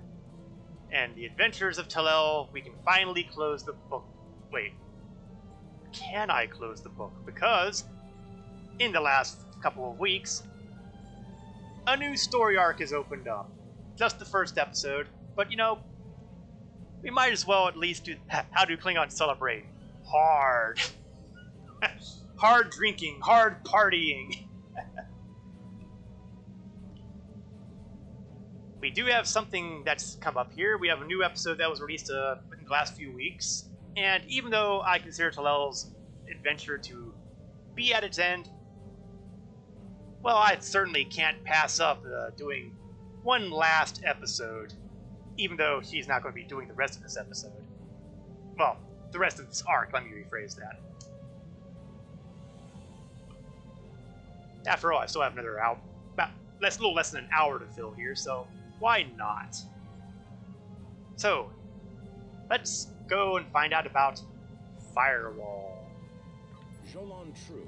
And the adventures of Tel'el, we can finally close the book. Wait. Can I close the book? Because, in the last couple of weeks, a new story arc has opened up. Just the first episode, but you know, we might as well at least do how do Klingons celebrate? Hard. Hard drinking, hard partying. we do have something that's come up here. We have a new episode that was released within the last few weeks, and even though I consider Tel'el's adventure to be at its end, well, I certainly can't pass up doing one last episode, even though she's not going to be doing the rest of this episode. Well, the rest of this arc, let me rephrase that. After all, I still have another hour, a little less than an hour to fill here, so why not? So, let's go and find out about Firewall. Jolan True.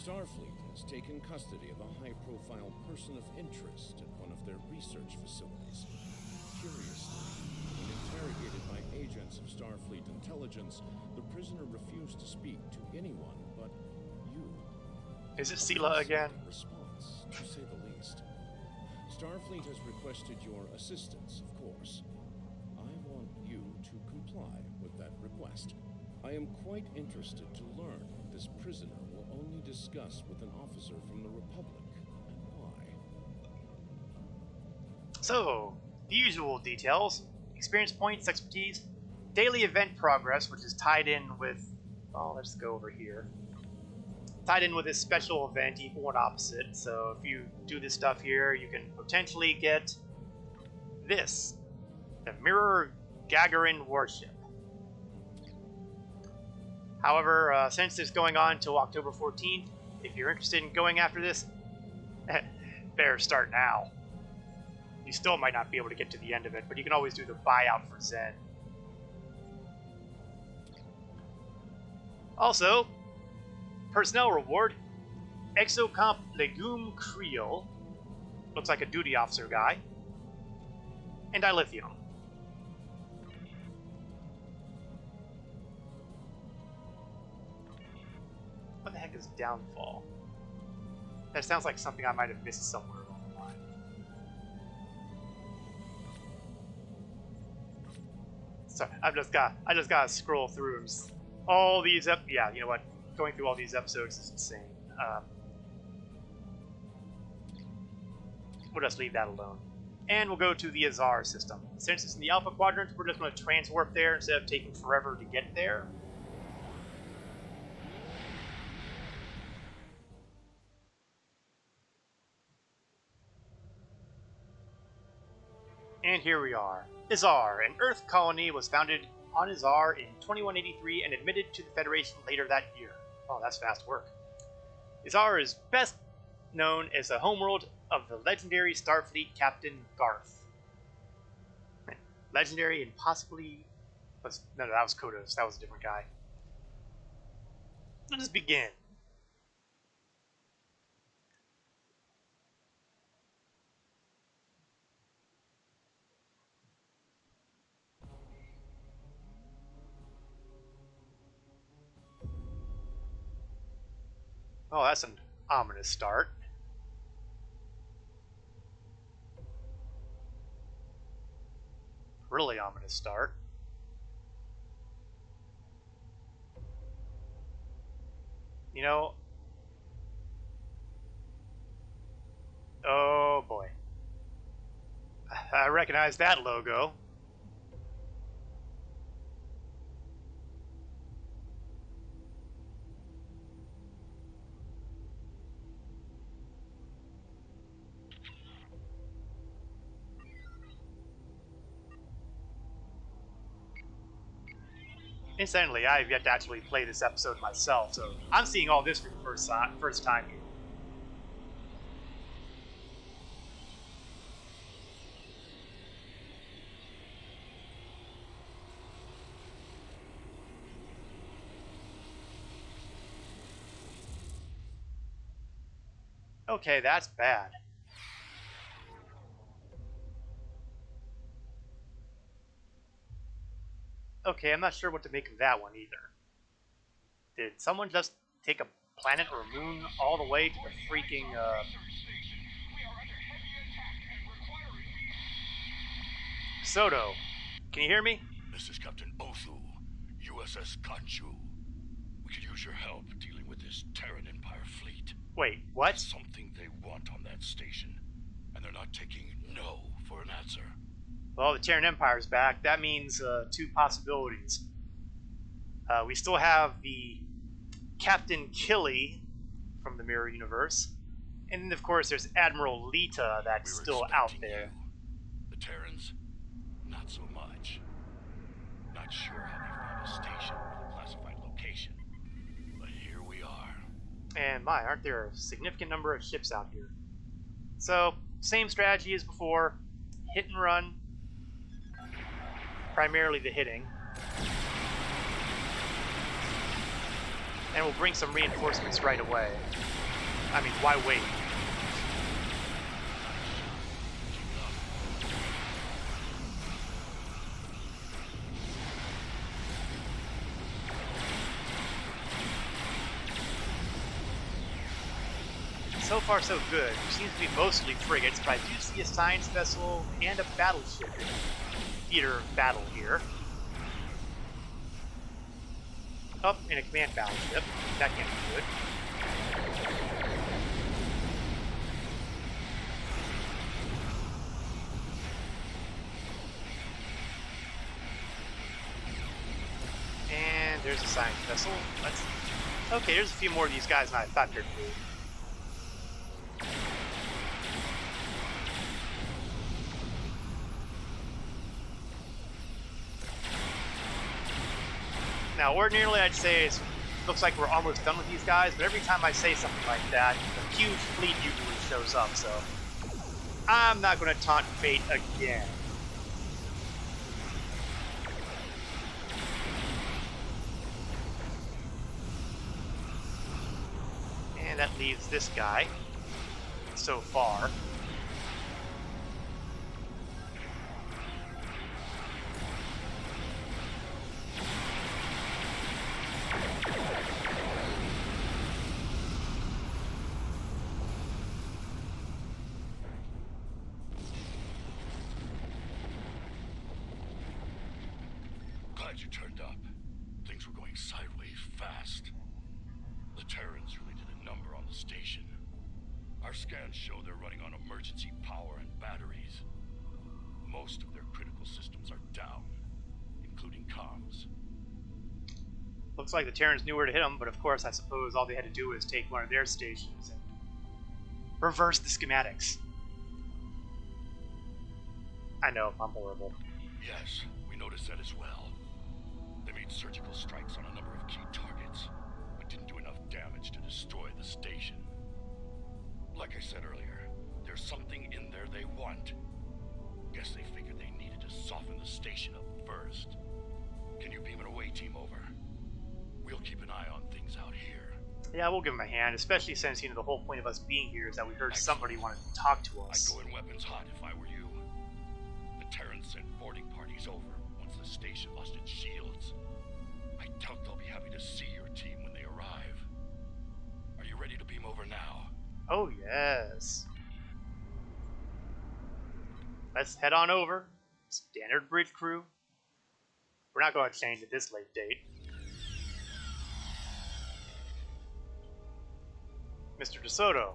Starfleet has taken custody of a high-profile person of interest at one of their research facilities. Curiously, when interrogated by agents of Starfleet intelligence, the prisoner refused to speak to anyone but you. Is it Sela again? Response, to say the least. Starfleet has requested your assistance, of course. I want you to comply with that request. I am quite interested to learn what this prisoner will only discuss with an officer from the Republic, and why. So, the usual details. Experience points, expertise, daily event progress, which is tied in with... well, let's go over here. Tied in with this special event, equal and opposite. So if you do this stuff here, you can potentially get this. The Mirror Gagarin Warship. However, since it's going on till October 14th, if you're interested in going after this, better start now. You still might not be able to get to the end of it, but you can always do the buyout for Zen. Also, personnel reward, Exocomp Legume Creole, looks like a duty officer guy, and dilithium. What the heck is downfall? That sounds like something I might have missed somewhere along the line. Sorry, I just gotta scroll through all these yeah, you know what? Going through all these episodes is insane. We'll just leave that alone. And we'll go to the Azar System. Since it's in the Alpha Quadrant, we're just going to transwarp there instead of taking forever to get there. And here we are. Azar, an Earth colony, was founded on Azar in 2183 and admitted to the Federation later that year. Oh, that's fast work. Azar is best known as the homeworld of the legendary Starfleet Captain Garth. Legendary and possibly... no, that was Kodos. That was a different guy. Let us begin. Oh, that's an ominous start. Really ominous start. You know... oh boy. I recognize that logo. Incidentally, I've yet to actually play this episode myself, so I'm seeing all this for the first time here. Okay, that's bad. Okay, I'm not sure what to make of that one either. Did someone just take a planet or a moon all the way to the freaking, Soto, can you hear me? This is Captain Othu, USS Kanchu. We could use your help dealing with this Terran Empire fleet. Wait, what? There's something they want on that station, and they're not taking no for an answer. Well, the Terran Empire's back. That means two possibilities. We still have the Captain Killy from the Mirror Universe. And of course, there's Admiral Lita that's still out there. The Terrans? Not so much. Not sure how they found a station with a classified location. But here we are. And my, aren't there a significant number of ships out here? So, same strategy as before. Hit and run. Primarily the hitting. And we'll bring some reinforcements right away. I mean, why wait? So far, so good. It seems to be mostly frigates, but I do see a science vessel and a battleship in theater of battle here. Up in a command battleship. That can't be good. And there's a science vessel. Okay, there's a few more of these guys than I thought there'd be. Now, ordinarily I'd say it looks like we're almost done with these guys, but every time I say something like that, a huge fleet usually shows up, so I'm not going to taunt fate again. And that leaves this guy so far. Glad you turned up. Things were going sideways fast. The Terrans really did a number on the station. Our scans show they're running on emergency power and batteries. Most of their critical systems are down, including comms. Looks like the Terrans knew where to hit them, but of course I suppose all they had to do was take one of their stations and reverse the schematics. I know, I'm horrible. Yes, we noticed that as well. They made surgical strikes on a number of key targets, but didn't do enough damage to destroy the station. Like I said earlier, there's something in there they want. Guess they figured they needed to soften the station up first. Can you beam an away team over? We'll keep an eye on things out here. Yeah, we'll give them a hand, especially since, you know, the whole point of us being here is that we heard Excellent. somebody wanted to talk to us. I'd go in weapons hot if I were you. The Terrans sent boarding parties over once the station lost its shields. I doubt they'll be happy to see your team when they arrive. Are you ready to beam over now? Oh, yes. Let's head on over. Standard bridge crew. We're not going to change at this late date. Mr. DeSoto.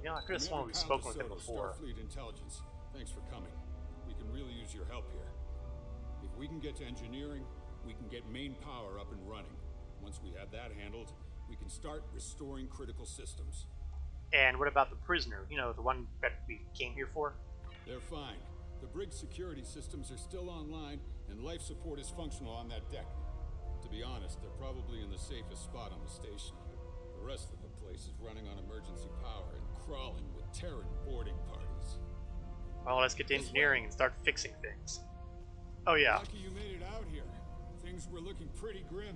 You know, I could have sworn we've spoken with him before. Starfleet Intelligence. Thanks for coming. We can really use your help here. If we can get to engineering, we can get main power up and running. Once we have that handled, we can start restoring critical systems. And what about the prisoner? You know, the one that we came here for? They're fine. The brig's security systems are still online, and life support is functional on that deck. To be honest, they're probably in the safest spot on the station. The rest of the place is running on emergency power and crawling with Terran boarding parties. Well, let's get to engineering and start fixing things. Oh yeah. Lucky you made it out here. Things were looking pretty grim.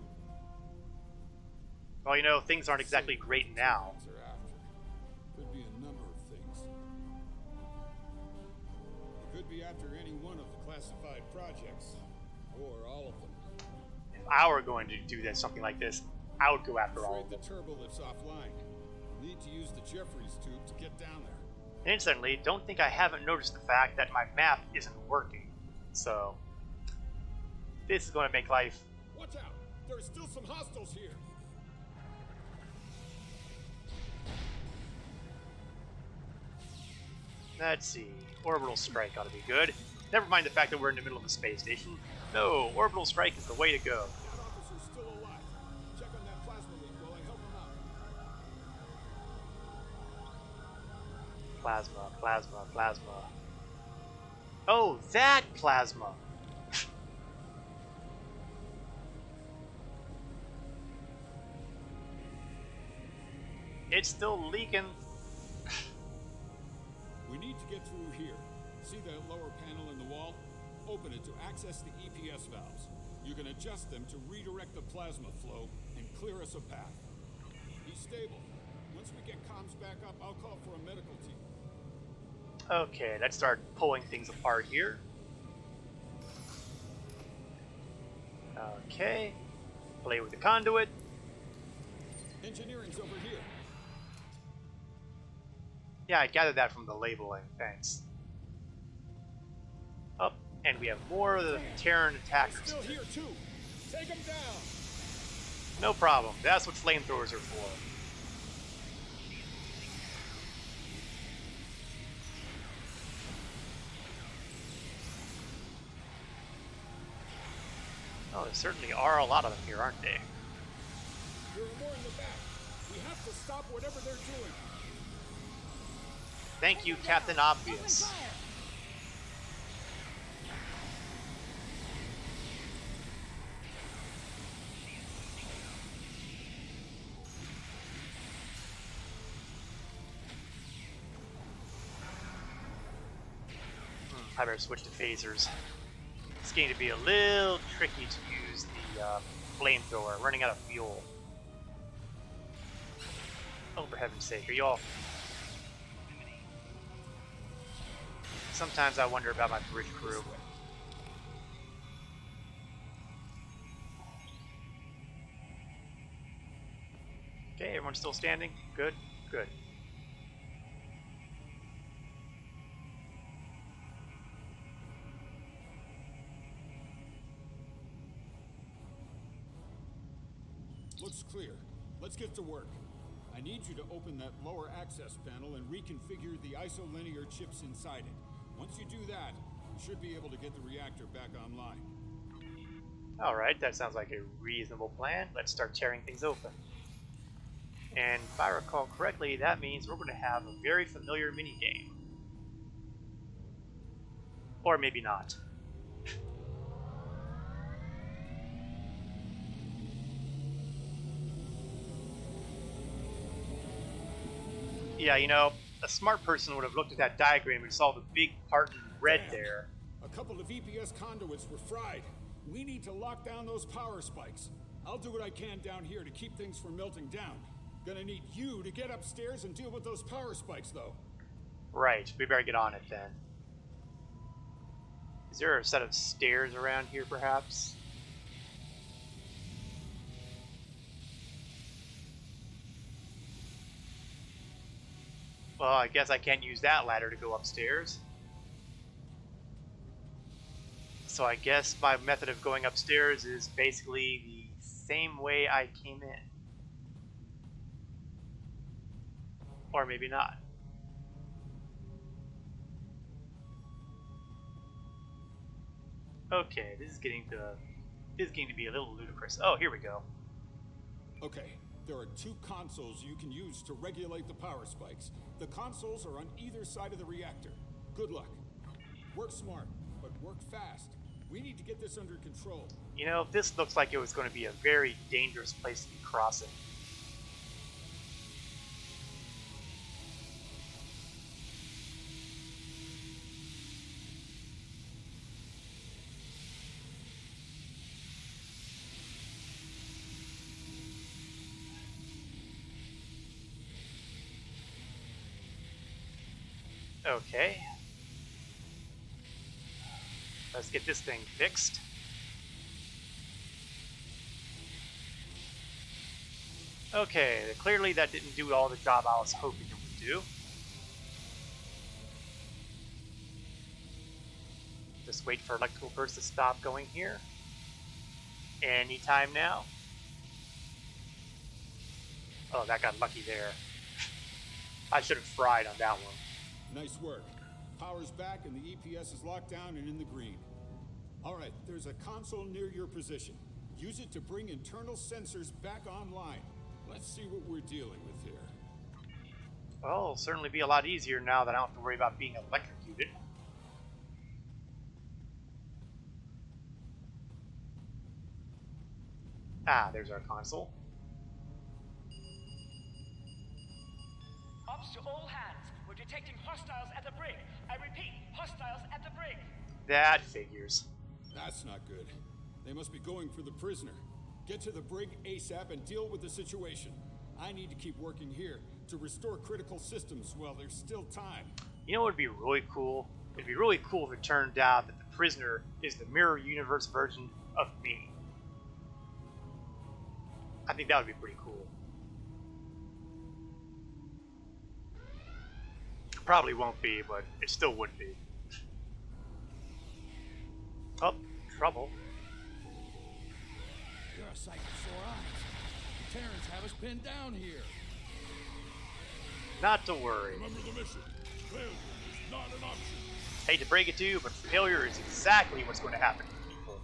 Well, you know, things aren't exactly great now. Could be a number of things. It could be after any one of the classified projects, or all of them. If I were going to do this, something like this, I would go after all of them. The turbo lift's offline. We'll need to use the Jeffries tube to get down there. And incidentally, don't think I haven't noticed the fact that my map isn't working. So, this is going to make life... Watch out! There are still some hostiles here! Let's see. Orbital strike ought to be good. Never mind the fact that we're in the middle of a space station. No, orbital strike is the way to go. That officer's still alive. Check on that plasma leak while I help him out. Plasma, plasma, plasma. Oh, that plasma! It's still leaking. We need to get through here. See that lower panel in the wall? Open it to access the EPS valves. You can adjust them to redirect the plasma flow and clear us a path. Be stable. Once we get comms back up, I'll call for a medical team. Okay, let's start pulling things apart here. Okay. Play with the conduit. Engineering's over here. Yeah, I gathered that from the labeling. Thanks. Up, and we have more of the Terran attackers. Still here too. Take them down. No problem. That's what flamethrowers are for. Oh, there certainly are a lot of them here, aren't they? There are more in the back. We have to stop whatever they're doing. Thank you, Captain Obvious. I better switch to phasers. It's going to be a little tricky to use the flamethrower, running out of fuel. Oh, for heaven's sake, are you all... Sometimes I wonder about my bridge crew. Okay, everyone's still standing? Good, good. Looks clear. Let's get to work. I need you to open that lower access panel and reconfigure the isolinear chips inside it. Once you do that, you should be able to get the reactor back online. Alright, that sounds like a reasonable plan. Let's start tearing things open. And if I recall correctly, that means we're going to have a very familiar minigame. Or maybe not. Yeah, you know, a smart person would have looked at that diagram and saw the big part in red there. A couple of EPS conduits were fried. We need to lock down those power spikes. I'll do what I can down here to keep things from melting down. Gonna need you to get upstairs and deal with those power spikes, though. Right, we better get on it then. Is there a set of stairs around here, perhaps? Well, I guess I can't use that ladder to go upstairs. So I guess my method of going upstairs is basically the same way I came in. Or maybe not. Okay, this is getting to be a little ludicrous. Oh, here we go. Okay, there are two consoles you can use to regulate the power spikes. The consoles are on either side of the reactor. Good luck. Work smart, but work fast. We need to get this under control. You know, this looks like it was going to be a very dangerous place to be crossing. Okay. Let's get this thing fixed. Okay, clearly that didn't do all the job I was hoping it would do. Just wait for electrical burst to stop going here. Anytime now. Oh, that got lucky there. I should have fried on that one. Nice work. Power's back and the EPS is locked down and in the green. All right, there's a console near your position. Use it to bring internal sensors back online. Let's see what we're dealing with here. Well, it'll certainly be a lot easier now that I don't have to worry about being electrocuted. Ah, there's our console. Ops to all hands. We're detecting hostiles at the brig. I repeat, hostiles at the brig. That figures. That's not good. They must be going for the prisoner. Get to the brig ASAP and deal with the situation. I need to keep working here to restore critical systems while there's still time. You know what would be really cool? It'd be really cool if it turned out that the prisoner is the mirror universe version of me. I think that would be pretty cool. Probably won't be, but it still would be. Oh, trouble. You're a sight for sore eyes. The Terrans have us pinned down here. Not to worry. Remember the mission. Failure is not an option. Hate to break it to you, but failure is exactly what's going to happen to people.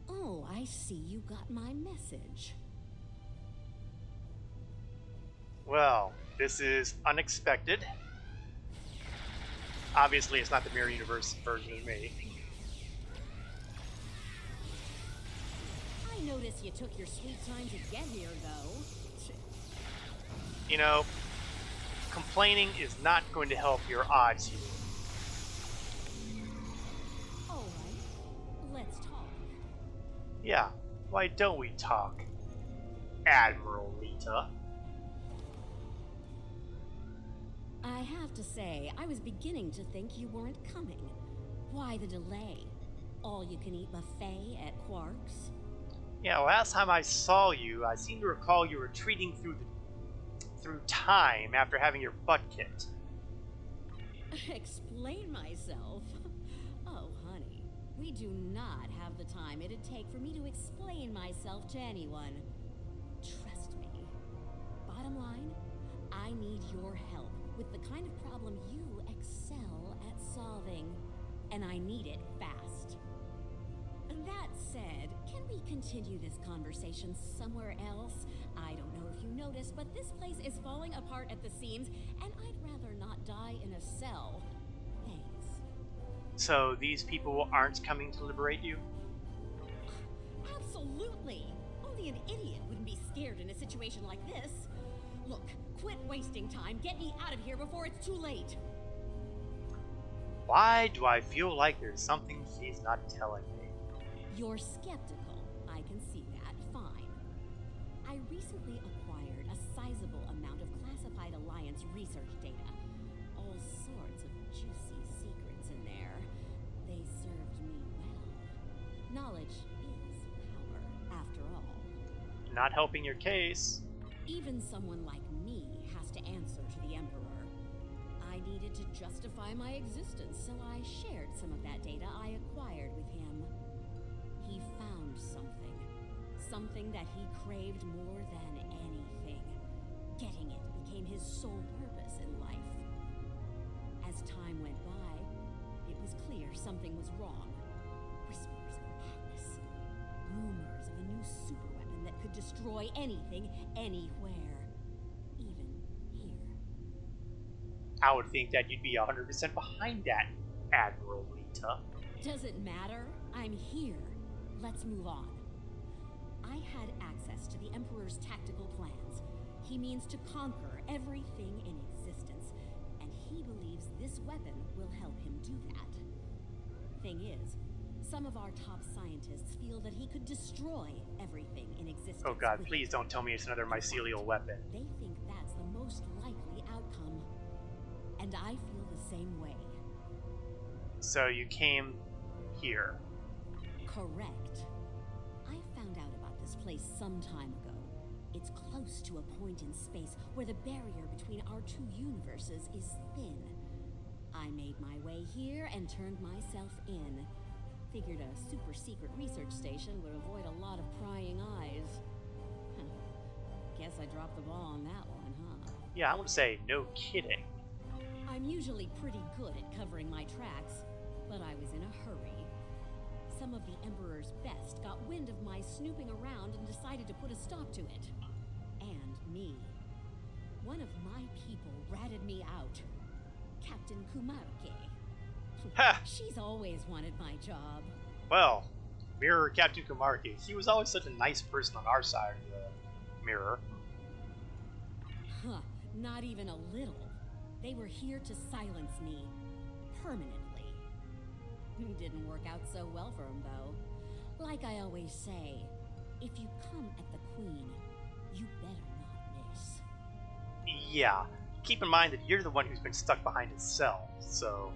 Oh, I see you got my message. Well, this is unexpected. Obviously, it's not the mirror universe version of me. I notice you took your sweet time to get here, though. You know, complaining is not going to help your odds here. All right, let's talk. Yeah, why don't we talk, Admiral Rita? I have to say, I was beginning to think you weren't coming. Why the delay? All-you-can-eat buffet at Quark's? Yeah, last time I saw you, I seem to recall you retreating through time after having your butt kicked. Explain myself? Oh, honey, we do not have the time it'd take for me to explain myself to anyone. Trust me. Bottom line, I need your help with the kind of problem you excel at solving, and I need it fast. That said, can we continue this conversation somewhere else? I don't know if you noticed, but this place is falling apart at the seams, and I'd rather not die in a cell. Thanks. So these people aren't coming to liberate you? Absolutely! Only an idiot wouldn't be scared in a situation like this. Look, quit wasting time. Get me out of here before it's too late. Why do I feel like there's something she's not telling me? You're skeptical. I can see that. Fine. I recently acquired a sizable amount of classified Alliance research data. All sorts of juicy secrets in there. They served me well. Knowledge is power, after all. Not helping your case. Even someone like me has to answer to the Emperor. I needed to justify my existence, so I shared some of that data I acquired with him. He found something. Something that he craved more than anything. Getting it became his sole purpose in life. As time went by, it was clear something was wrong. Whispers of madness. Rumors of a new superweapon that could destroy anything, anywhere. Even here. I would think that you'd be 100% behind that, Admiral Rita. Does it matter? I'm here. Let's move on. I had access to the Emperor's tactical plans. He means to conquer everything in existence, and he believes this weapon will help him do that. Thing is, some of our top scientists feel that he could destroy everything in existence. Oh god, please don't tell me it's another mycelial weapon. They think that's the most likely outcome. And I feel the same way. So you came here. Correct. I found out about this place some time ago. It's close to a point in space where the barrier between our two universes is thin. I made my way here and turned myself in. Figured a super secret research station would avoid a lot of prying eyes. Guess I dropped the ball on that one, huh? Yeah, I would say no kidding. I'm usually pretty good at covering my tracks, but I was in a hurry. Some of the Emperor's best got wind of my snooping around and decided to put a stop to it. And me. One of my people ratted me out. Captain Kumarke. Ha! She's always wanted my job. Well, mirror Captain Kumarki. He was always such a nice person on our side of the mirror. Huh, not even a little. They were here to silence me. Permanently. Didn't work out so well for him, though. Like I always say, if you come at the Queen, you better not miss. Yeah, keep in mind that you're the one who's been stuck behind his cell, so...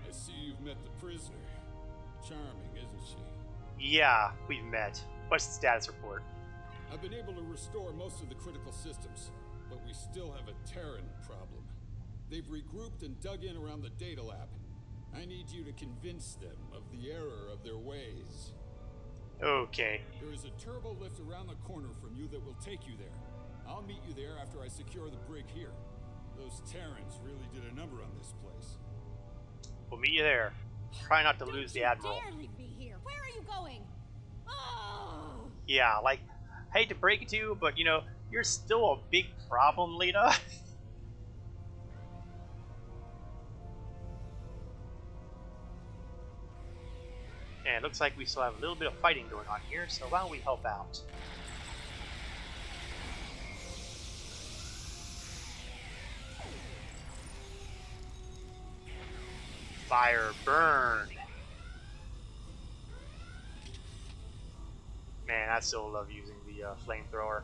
I see you've met the prisoner. Charming, isn't she? Yeah, we've met. What's the status report? I've been able to restore most of the critical systems, but we still have a Terran problem. They've regrouped and dug in around the data lab. I need you to convince them of the error of their ways. Okay. There is a turbo lift around the corner from you that will take you there. I'll meet you there after I secure the brig here. Those Terrans really did a number on this place. We'll meet you there. Try not to lose the Admiral. Dare leave me here. Where are you going? Oh! Yeah, like, I hate to break it to you, but you know, you're still a big problem, Lita. And it looks like we still have a little bit of fighting going on here, so why don't we help out? Fire burn. Man, I still love using the flamethrower.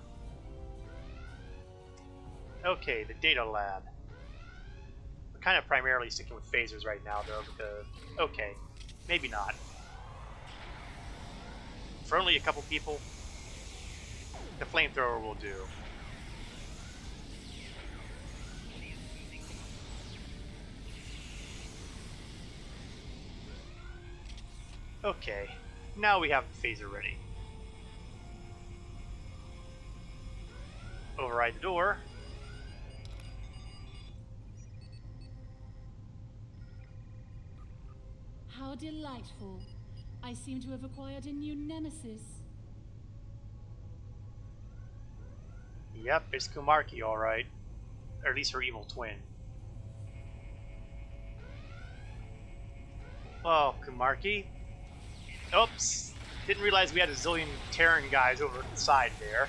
Okay, the data lab. We're kind of primarily sticking with phasers right now, though, because... Okay, maybe not. For only a couple people, the flamethrower will do. Okay, now we have the phaser ready. Override the door. How delightful. I seem to have acquired a new nemesis. Yep, it's Kumarki, alright. Or at least her evil twin. Oh, Kumarki. Oops. Didn't realize we had a zillion Terran guys over to the side there.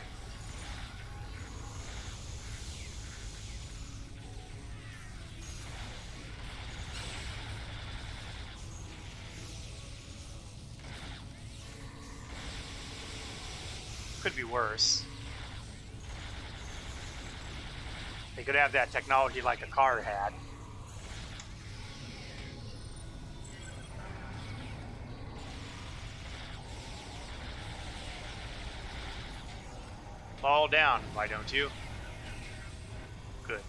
Could be worse. They could have that technology like a car had. Fall down, why don't you? Good.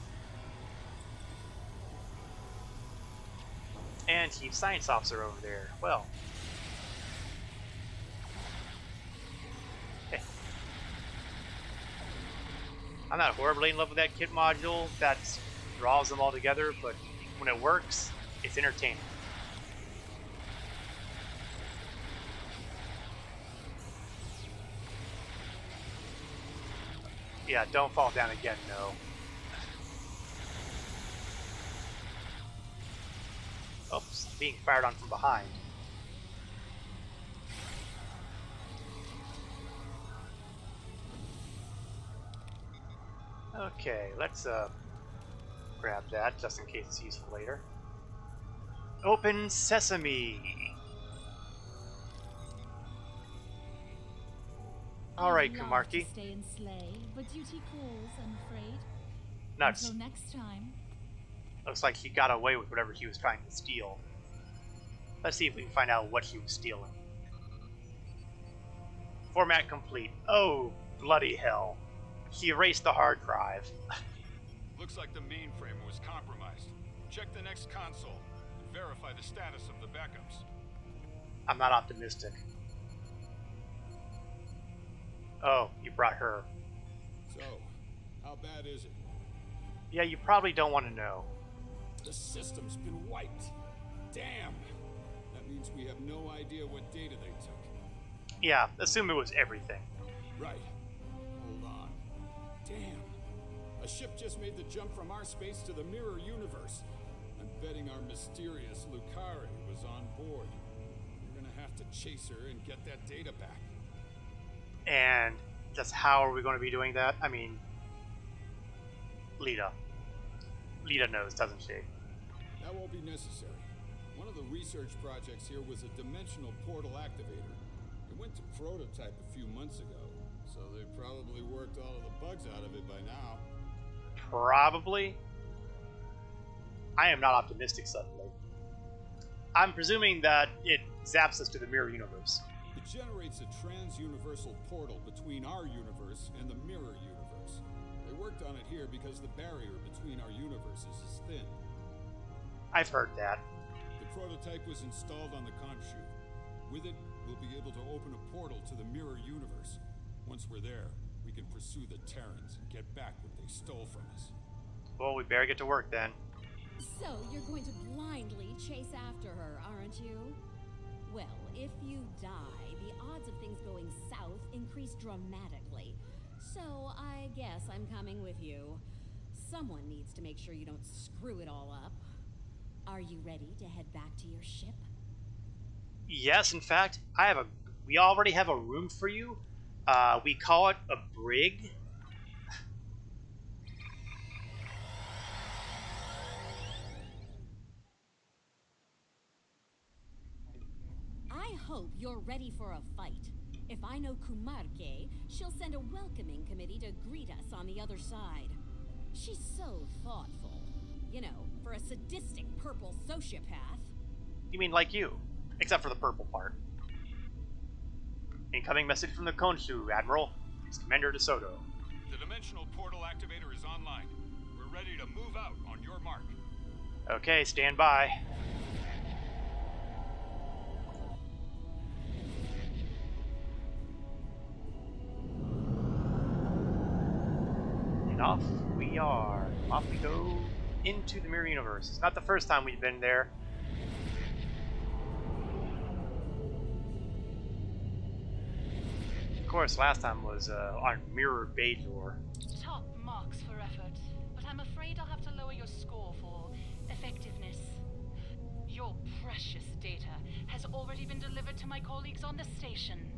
And Chief Science Officer over there. Well. I'm not horribly in love with that kit module that draws them all together, but when it works, it's entertaining. Yeah, don't fall down again, no. Oops, being fired on from behind. Okay, let's grab that just in case it's useful later. Open sesame. Alright, Kumarki. Stay and slay, but duty calls, I'm afraid. Nuts. Until next time. Looks like he got away with whatever he was trying to steal. Let's see if we can find out what he was stealing. Format complete. Oh, bloody hell. He erased the hard drive. Looks like the mainframe was compromised. Check the next console and verify the status of the backups. I'm not optimistic. Oh, you brought her. So, how bad is it? Yeah, you probably don't want to know. The system's been wiped. Damn! That means we have no idea what data they took. Yeah, assume it was everything. Right. Hold on. Damn. A ship just made the jump from our space to the mirror universe. I'm betting our mysterious Lucari was on board. We're gonna have to chase her and get that data back. And just how are we going to be doing that? I mean, Lita knows, doesn't she? That won't be necessary. One of the research projects here was a dimensional portal activator. It went to prototype a few months ago, so they probably worked all of the bugs out of it by now. Probably. I am not optimistic suddenly. I'm presuming that it zaps us to the mirror universe. It generates a trans-universal portal between our universe and the mirror universe. They worked on it here because the barrier between our universes is thin. I've heard that. The prototype was installed on the comp chute. With it, we'll be able to open a portal to the mirror universe. Once we're there, we can pursue the Terrans and get back what they stole from us. Well, we better get to work then. So, you're going to blindly chase after her, aren't you? Well, if you die, the odds of things going south increase dramatically. So, I guess I'm coming with you. Someone needs to make sure you don't screw it all up. Are you ready to head back to your ship? Yes, in fact, we already have a room for you. We call it a brig. I hope you're ready for a fight. If I know Kumarke, she'll send a welcoming committee to greet us on the other side. She's so thoughtful. You know, for a sadistic purple sociopath. You mean like you, except for the purple part. Incoming message from the Khonshu, Admiral. It's Commander DeSoto. The dimensional portal activator is online. We're ready to move out on your mark. Okay, stand by. And off we are. Off we go into the mirror universe. It's not the first time we've been there. Of course, last time was on Mirror Bajor. Top marks for effort, but I'm afraid I'll have to lower your score for effectiveness. Your precious data has already been delivered to my colleagues on the station.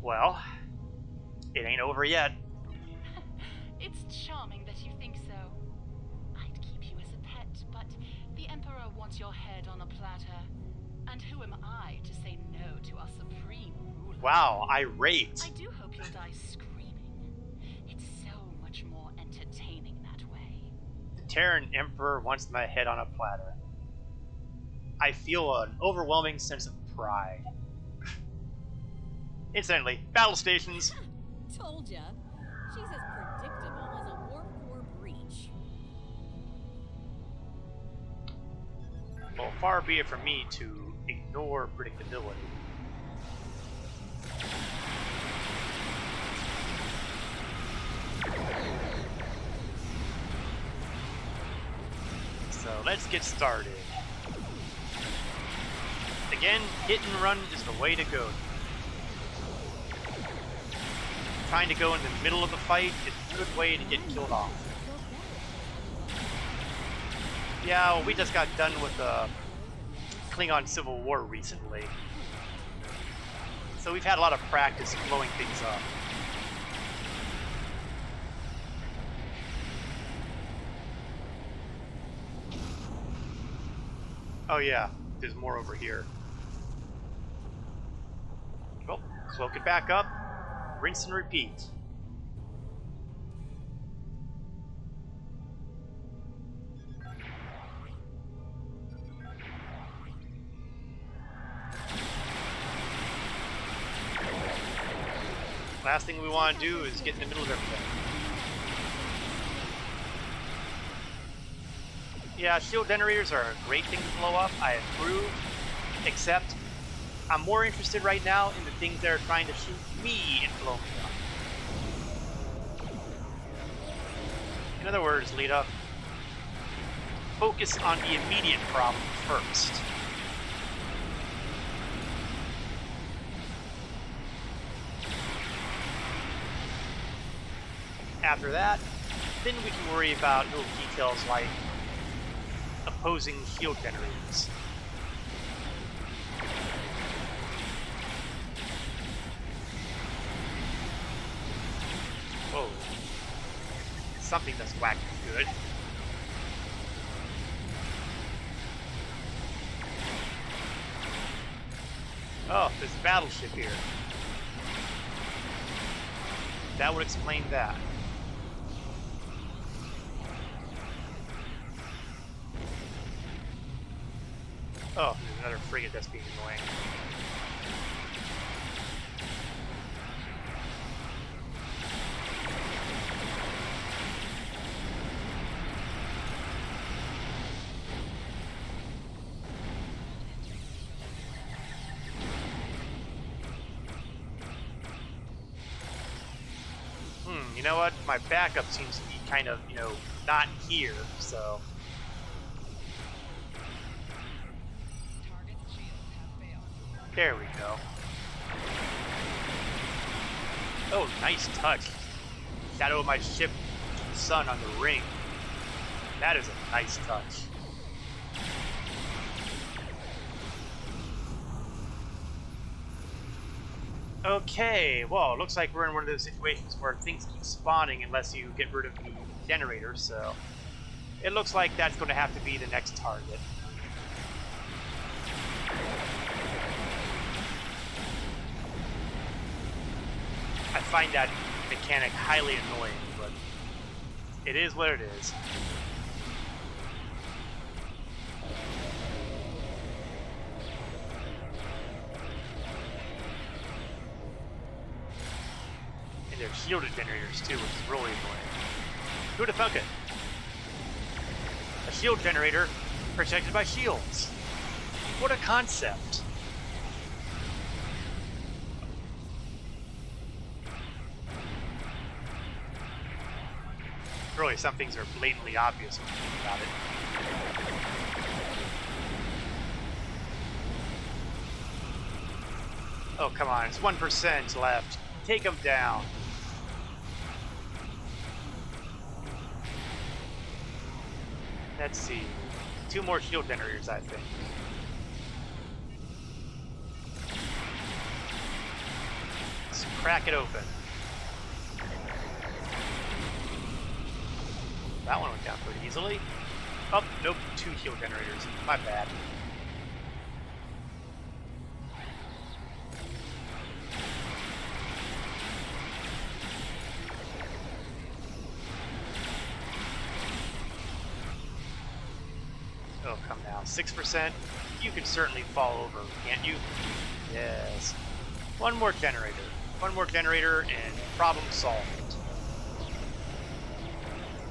Well, it ain't over yet. It's charming that you think so. I'd keep you as a pet, but the Emperor wants your head on a platter. And who am I to say no to our supreme ruler? Wow, irate. I do hope you'll die screaming. It's so much more entertaining that way. The Terran Emperor wants my head on a platter. I feel an overwhelming sense of pride. Incidentally, battle stations. Told ya. She's as predictable as a warp core breach. Well, far be it from me to ignore predictability. So let's get started. Again, hit and run is the way to go. Trying to go in the middle of the fight is a good way to get killed off. Yeah, well, we just got done with the Klingon Civil War recently. So we've had a lot of practice blowing things up. Oh yeah, there's more over here. Well, cloak it back up. Rinse and repeat. Last thing we want to do is get in the middle of everything. Yeah, shield generators are a great thing to blow up. I approve. Except, I'm more interested right now in the things that are trying to shoot me and blow me up. In other words, Lita, focus on the immediate problem first. After that, then we can worry about little details like opposing shield generators. Whoa. Something that's whacked good. Oh, there's a battleship here. That would explain that. Oh, there's another frigate that's being annoying. You know what? My backup seems to be kind of, not here, so... There we go. Oh, nice touch. Shadow of my ship, sun on the ring. That is a nice touch. Okay, well, it looks like we're in one of those situations where things keep spawning unless you get rid of the generator, so it looks like that's going to have to be the next target. I find that mechanic highly annoying, but it is what it is. And they're shielded generators too, which is really annoying. Who'd have thunk it? A shield generator protected by shields. What a concept. Really, some things are blatantly obvious when you think about it. Oh, come on, it's 1% left. Take them down. Let's see. 2 more shield generators, I think. Let's crack it open. That one went down pretty easily. Oh, nope, 2 shield generators. My bad. Oh, come now. 6%? You can certainly fall over, can't you? Yes. 1 more generator. 1 more generator and problem solved.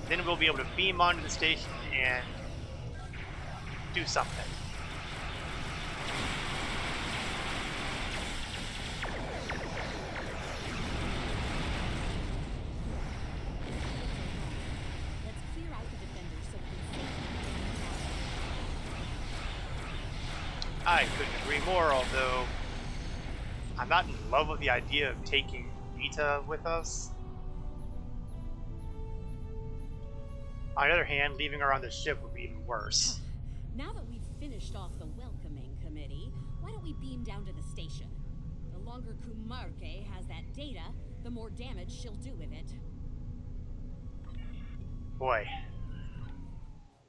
Then we'll be able to beam onto the station and do something. Let's clear out the defenders so we can I couldn't agree more, although I'm not in love with the idea of taking Rita with us. On the other hand, leaving her on the ship would be even worse. Now that we've finished off the welcoming committee, why don't we beam down to the station? The longer Kumarke has that data, the more damage she'll do with it. Boy.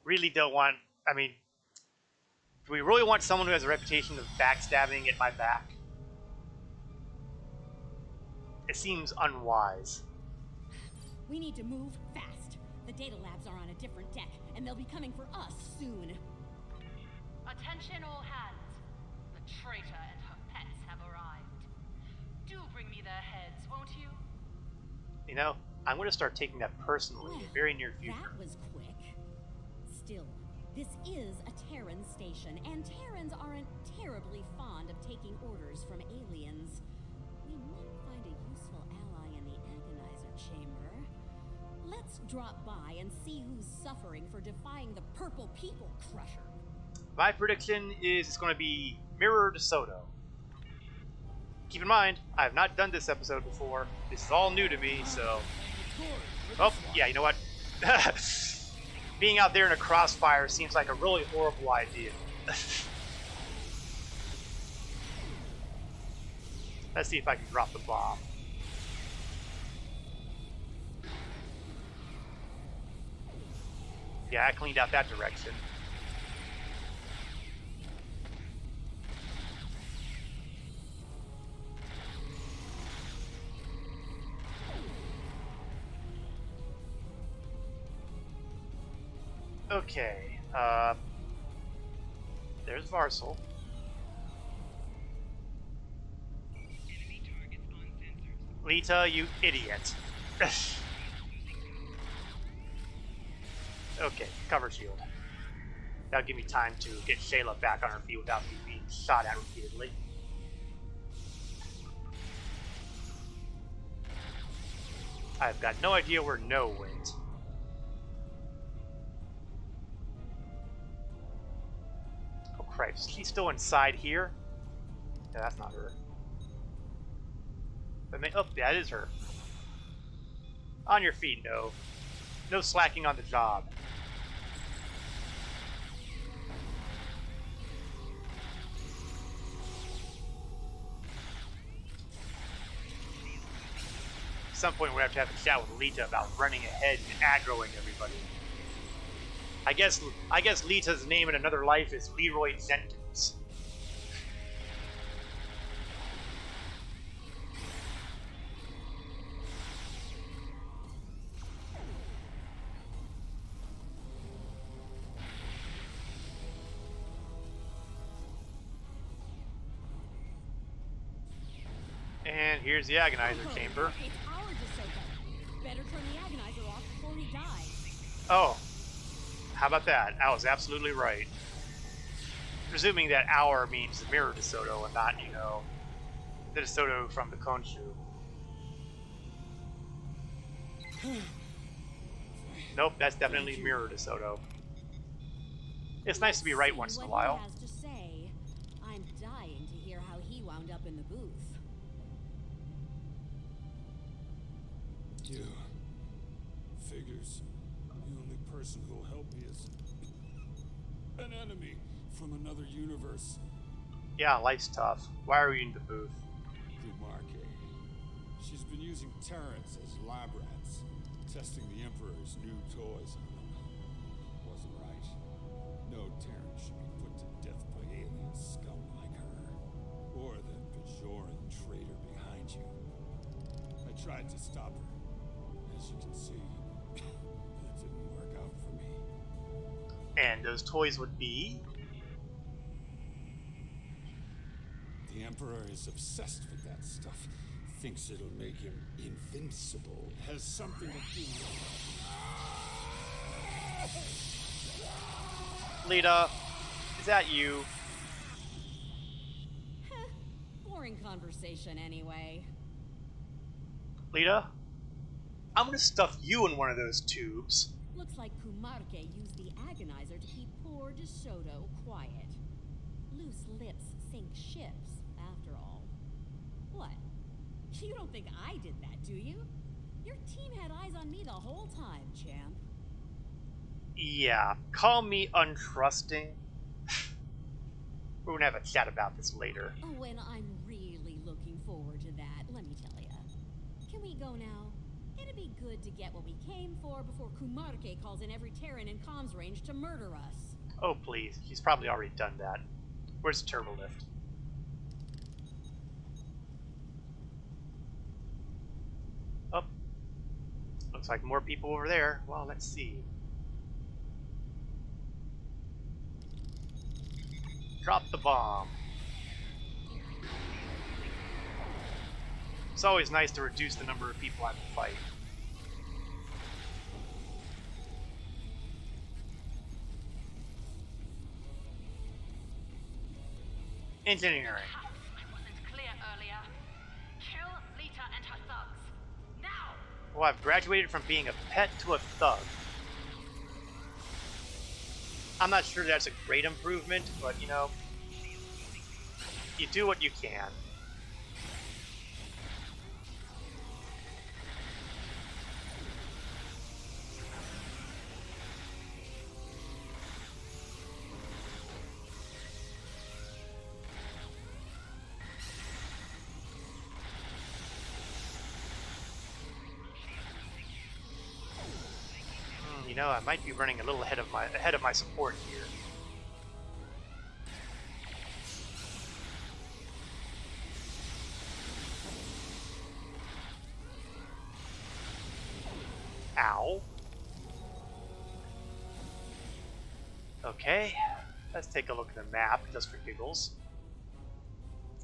Really don't want... I mean... Do we really want someone who has a reputation of backstabbing at my back? It seems unwise. We need to move fast. The data labs are on a different deck, and they'll be coming for us soon. Attention all hands. The traitor and her pets have arrived. Do bring me their heads, won't you? You know, I'm going to start taking that personally in the very near future. That was quick. Still, This is a Terran station, and Terrans aren't terribly fond of taking orders from aliens. We might find a useful ally in the Agonizer Chamber. Let's drop by and see who's suffering for defying the Purple People Crusher. My prediction is it's going to be Mirror DeSoto. Keep in mind, I have not done this episode before. This is all new to me, so... Oh, yeah, you know what? Being out there in a crossfire seems like a really horrible idea. Let's see if I can drop the bomb. Yeah, I cleaned out that direction. Okay, there's Varsal. Lita, you idiot. Okay, cover shield. That'll give me time to get Shayla back on her feet without me being shot at repeatedly. I've got no idea where No went. Oh crap, is she still inside here? Yeah, that's not her. Oh, that is her. On your feet, No. No slacking on the job. At some point we have to have a chat with Lita about running ahead and aggroing everybody. I guess Lita's name in another life is Leroy Jenkins. And here's the Agonizer Chamber. It's our DeSoto. Better turn the Agonizer off before he dies. Oh, how about that? I was absolutely right. Presuming that our means the Mirror DeSoto and not, you know, the DeSoto from the Khonshu. Nope, that's definitely Mirror DeSoto. It's nice to be right once in a while. What he has to say. I'm dying to hear how he wound up in the booth. You. Figures. The only person who'll help me is an enemy from another universe. Yeah, life's tough. Why are we in the booth? Kumarke. She's been using Terrans as lab rats, testing the Emperor's new toys on them. Wasn't right. No Terran should be put to death by alien scum like her. Or that Bajoran traitor behind you. I tried to stop her. As you can see, that didn't work out for me. And those toys would be? The Emperor is obsessed with that stuff. Thinks it'll make him invincible. Has something to do with... Lita, is that you? Boring conversation anyway. Lita? I'm gonna stuff you in one of those tubes. Looks like Kumarke used the Agonizer to keep poor DeSoto quiet. Loose lips sink ships, after all. What? You don't think I did that, do you? Your team had eyes on me the whole time, champ. Yeah, call me untrusting. We're gonna have a chat about this later. Oh, and I'm really looking forward to that, let me tell ya. Can we go now? It'd be good to get what we came for before Kumarke calls in every Terran in comms range to murder us. Oh, please. He's probably already done that. Where's the turbo lift? Oh. Looks like more people over there. Well, let's see. Drop the bomb. It's always nice to reduce the number of people I have to fight. Engineering. I wasn't clear earlier. Kill Lita and her thugs. Now! Well, I've graduated from being a pet to a thug. I'm not sure that's a great improvement, but you know, you do what you can. You know, I might be running a little ahead of my support here. Ow. Okay, let's take a look at the map just for giggles.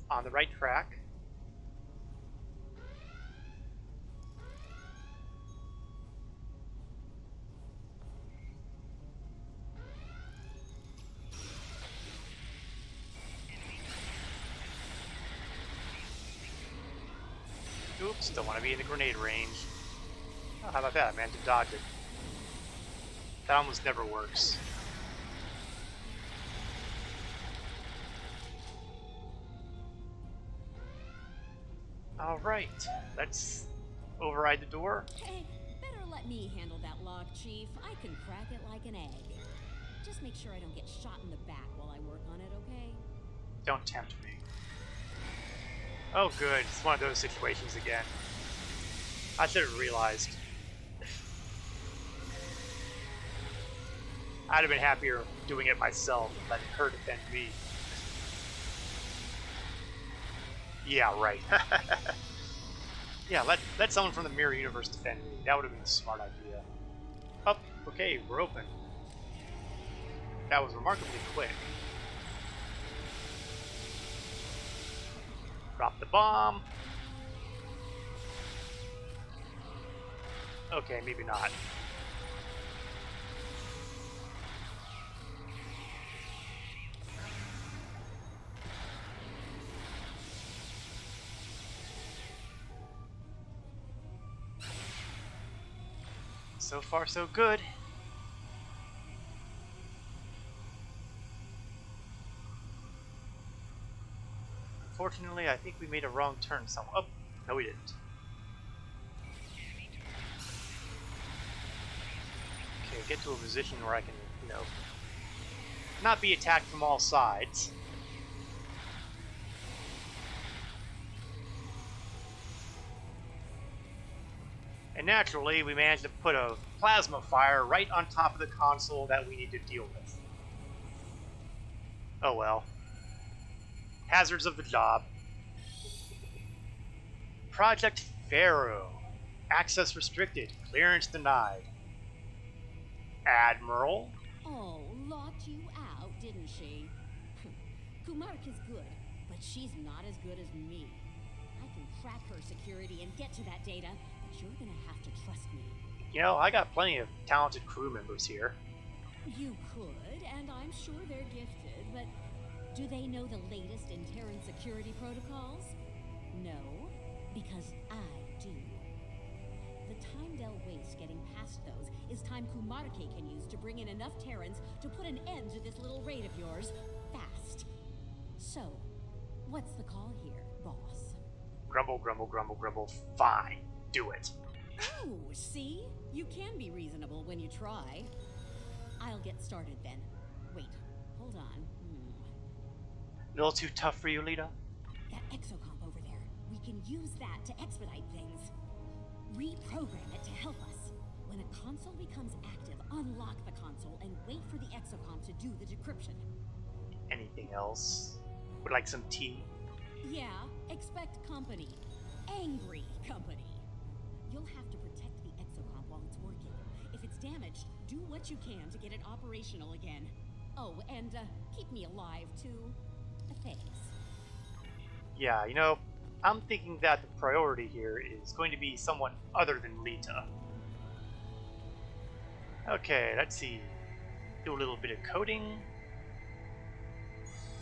On the right track. Oops, don't want to be in the grenade range. Oh, how about that? I managed to dodge it. That almost never works. Alright, let's override the door. Hey, better let me handle that lock, Chief. I can crack it like an egg. Just make sure I don't get shot in the back while I work on it, okay? Don't tempt me. Oh good, it's one of those situations again. I should have realized. I'd have been happier doing it myself, letting her defend me. Yeah, right. Yeah, let someone from the mirror universe defend me. That would have been a smart idea. Oh, okay, we're open. That was remarkably quick. Drop the bomb. Okay, maybe not. So far, so good. Unfortunately, I think we made a wrong turn somewhere. Oh, no we didn't. Okay, get to a position where I can, you know, not be attacked from all sides. And naturally, we managed to put a plasma fire right on top of the console that we need to deal with. Oh well. Hazards of the job. Project Pharaoh. Access restricted. Clearance denied. Admiral? Oh, locked you out, didn't she? Kumark is good, but she's not as good as me. I can crack her security and get to that data, but you're gonna have to trust me. You know, I got plenty of talented crew members here. You could, and I'm sure they're gifted, but do they know the latest in Terran security protocols? No, because I do. The time they'll waste getting past those is time Kumarke can use to bring in enough Terrans to put an end to this little raid of yours fast. So, what's the call here, boss? Grumble, grumble, grumble, grumble. Fine. Do it. Oh, see? You can be reasonable when you try. I'll get started then. Wait, hold on. A little too tough for you, Lita? That exocomp over there. We can use that to expedite things. Reprogram it to help us. When a console becomes active, unlock the console and wait for the exocomp to do the decryption. Anything else? Would like some tea? Yeah, expect company. Angry company. You'll have to protect the exocomp while it's working. If it's damaged, do what you can to get it operational again. Oh, and keep me alive, too. Thanks. Yeah, you know, I'm thinking that the priority here is going to be someone other than Lita. Okay, let's see. Do a little bit of coding.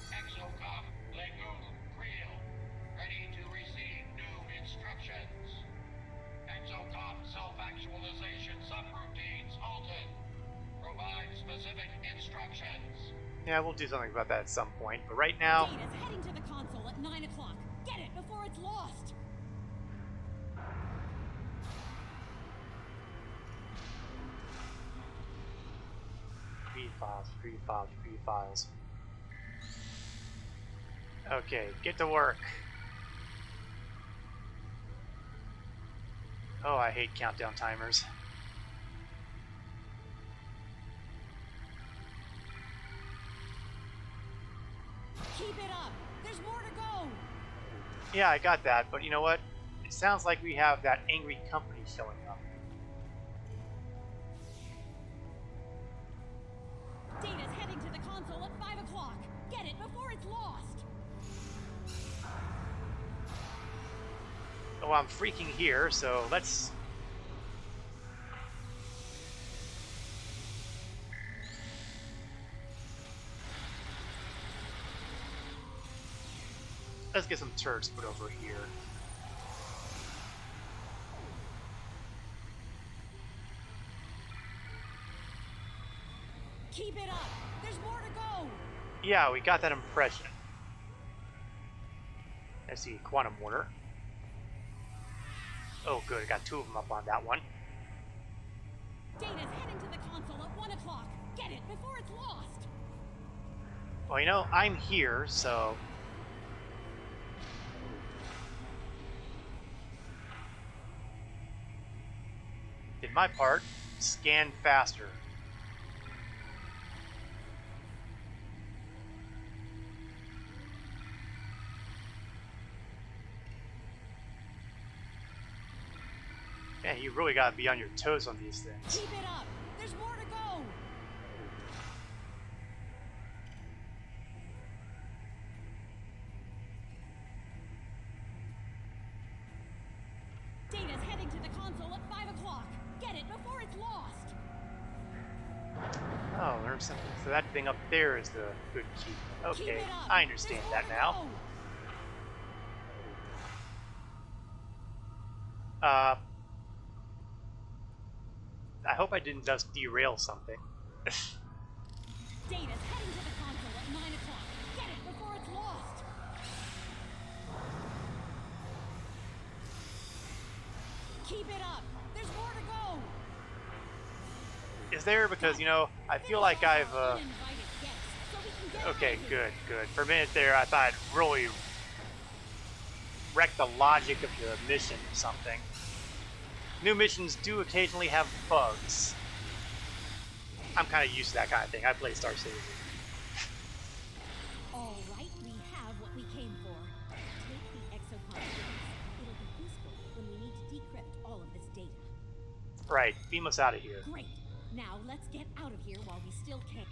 Exocomp, leg Yeah, we'll do something about that at some point, but right now... Data's heading to the console at 9 o'clock. Get it before it's lost! Read files, read files, read files. Okay, get to work. Oh, I hate countdown timers. Keep it up! There's more to go! Yeah, I got that, but you know what? It sounds like we have that angry company showing up. Data's heading to the console at 5 o'clock. Get it before it's lost! Oh, I'm freaking here, so let's... Let's get some turrets put over here. Keep it up! There's more to go! Yeah, we got that impression. Let's see, quantum mortar. Oh good, got 2 of them up on that one. Data's heading to the console at 1 o'clock. Get it before it's lost! Well, you know, I'm here, so... Did my part. Scan faster. Man, you really gotta be on your toes on these things. Keep it up! There's more to go! Data's heading to the console at 5 o'clock. Get it before it's lost! Oh, there's something. So that thing up there is the good key. Okay, I understand that now. I hope I didn't just derail something. Data's heading to the console at 9 o'clock. Get it before it's lost! Keep it up! There's more to go! Is there? Because, you know, I feel like I've, Okay, good, good. For a minute there, I thought it really wrecked the logic of the mission or something. New missions do occasionally have bugs. I'm kind of used to that kind of thing. I play Star Citizen. All right, we have what we came for. Take the exoplanet with us. It'll be useful when we need to decrypt all of this data. Right, beam us out of here. Great. Now let's get out of here while we still can.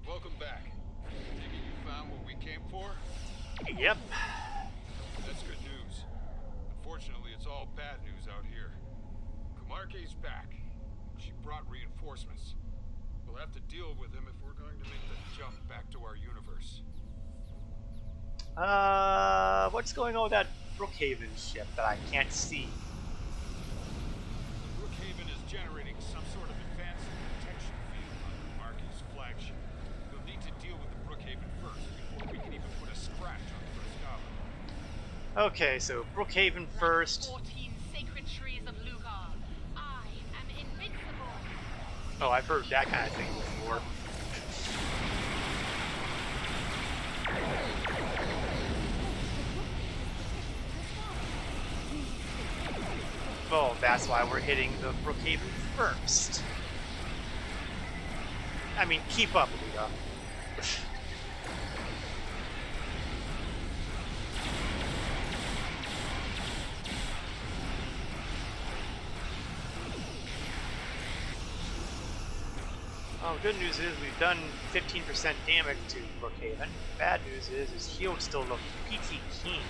Welcome back. Thinking you found what we came for? Yep. That's good news. Unfortunately, it's all bad news out here. Kumarke's back. She brought reinforcements. We'll have to deal with him if we're going to make the jump back to our universe. What's going on with that Brookhaven ship that I can't see? Brookhaven is generating some sort of advanced detection field on Kumarke's flagship. We'll need to deal with the Brookhaven first before we can even put a scratch on the First Gala. Okay, so Brookhaven first. 14 sacred trees of Lugar. I am invincible. Oh, I've heard that kind of thing before. Oh, that's why we're hitting the Brookhaven first. I mean, keep up, Luda. Oh, good news is we've done 15% damage to Brookhaven. Bad news is his shields still look peachy keen.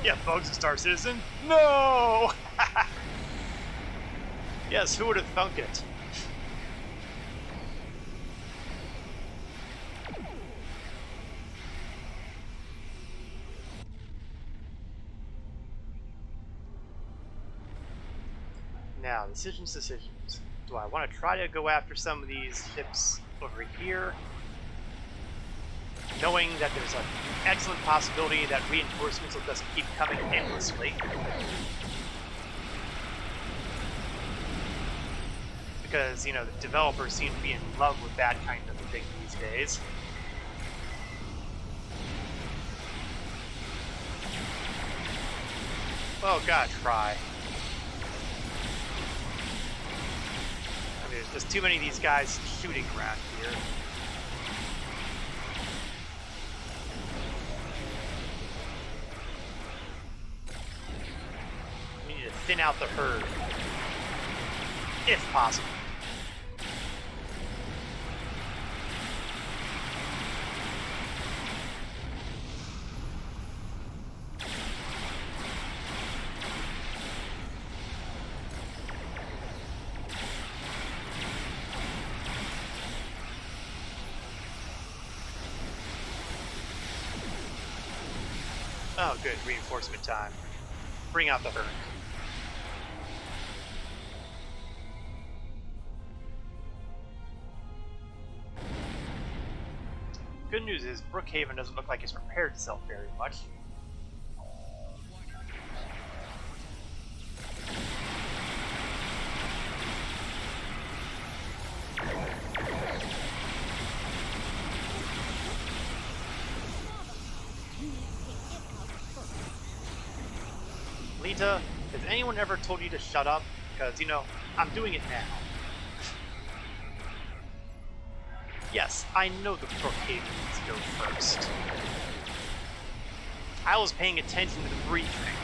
Yeah, Bugs a Star Citizen? No! Yes, who would have thunk it? Now, decisions. Do I want to try to go after some of these ships over here? Knowing that there's an excellent possibility that reinforcements will just keep coming endlessly. Because, you know, the developers seem to be in love with that kind of thing these days. Oh god, try. I mean, there's just too many of these guys shooting around here. We need to thin out the herd. If possible. Oh, good. Reinforcement time. Bring out the herd. Good news is Brookhaven doesn't look like it's prepared itself very much. Lita, has anyone ever told you to shut up? Because, you know, I'm doing it now. Yes, I know the Brookhaven needs to go first. I was paying attention to the briefing.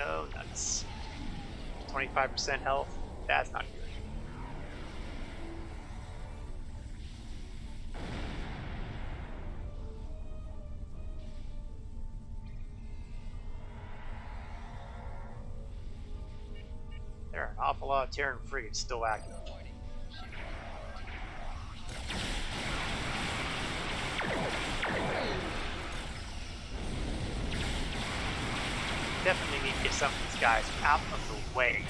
Oh, nuts. 25% health? That's not good. There are an awful lot of Terran frigates still active. Definitely need to get some of these guys out of the way.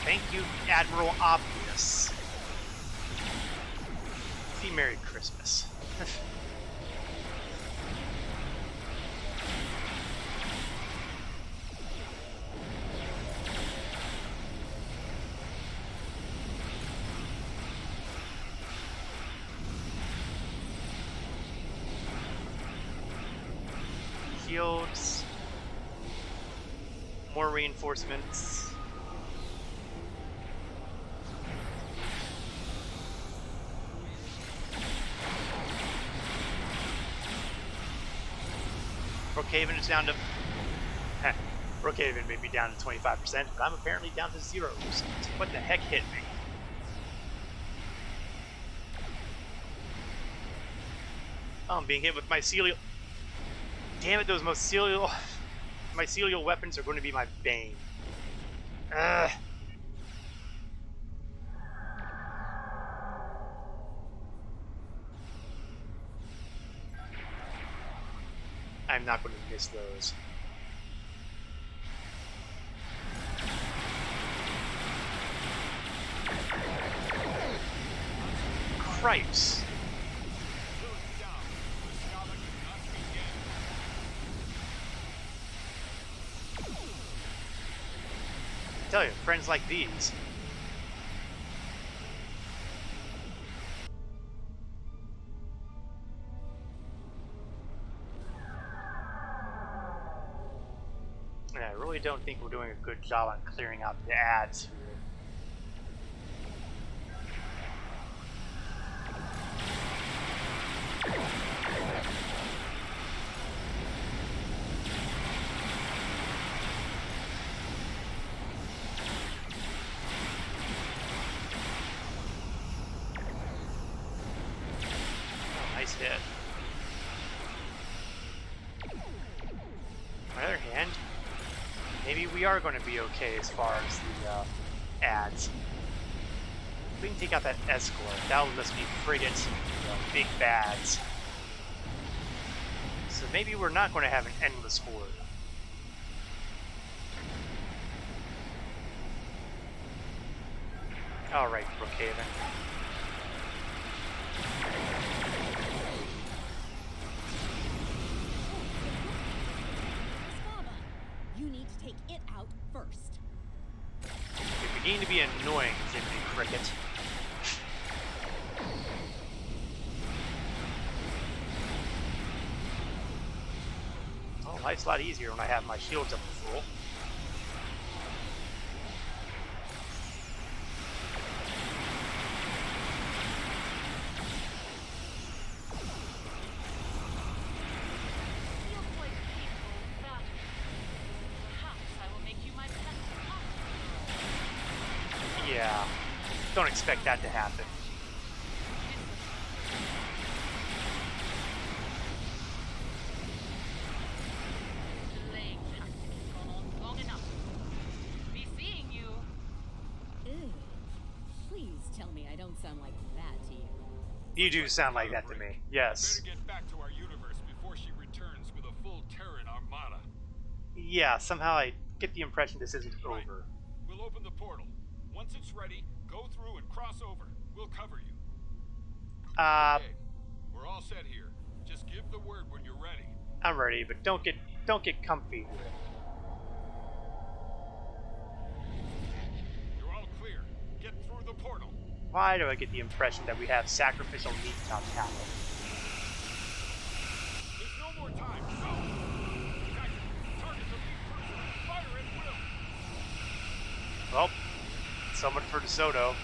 Thank you, Admiral Obvious. See, Merry Christmas. Shields. More reinforcements. Brookhaven is down to... Brookhaven may be down to 25%, but I'm apparently down to 0%. What the heck hit me? Oh, I'm being hit with mycelial... Damn it, those mycelial weapons are going to be my bane. Ugh. I'm not going to miss those. Cripes. I tell you, friends like these. And I really don't think we're doing a good job on clearing out the ads here. Nice hit. On the other hand, maybe we are going to be okay as far as the ads. We can take out that escort. That'll just be frigates, big bads. So maybe we're not going to have an endless horde. Alright, Brookhaven. You need to take it out first. You're beginning to be annoying, Jiminy Cricket. Oh, life's a lot easier when I have my shields up to full. Yeah, don't expect that to happen. Delaying tactic has gone on long enough. Be seeing you. Ew. Please tell me I don't sound like that to you. You do sound like that to me, yes. Better get back to our universe before she returns with a full Terran armada. Yeah, somehow I get the impression this isn't over. We'll open the portal. Once it's ready, go through and cross over. We'll cover you. Okay, we're all set here. Just give the word when you're ready. I'm ready, but don't get comfy with it. You're all clear. Get through the portal. Why do I get the impression that we have sacrificial meat on tap? There's no more time. Go! Target the lead cruiser. Fire at will. Well, so much for DeSoto.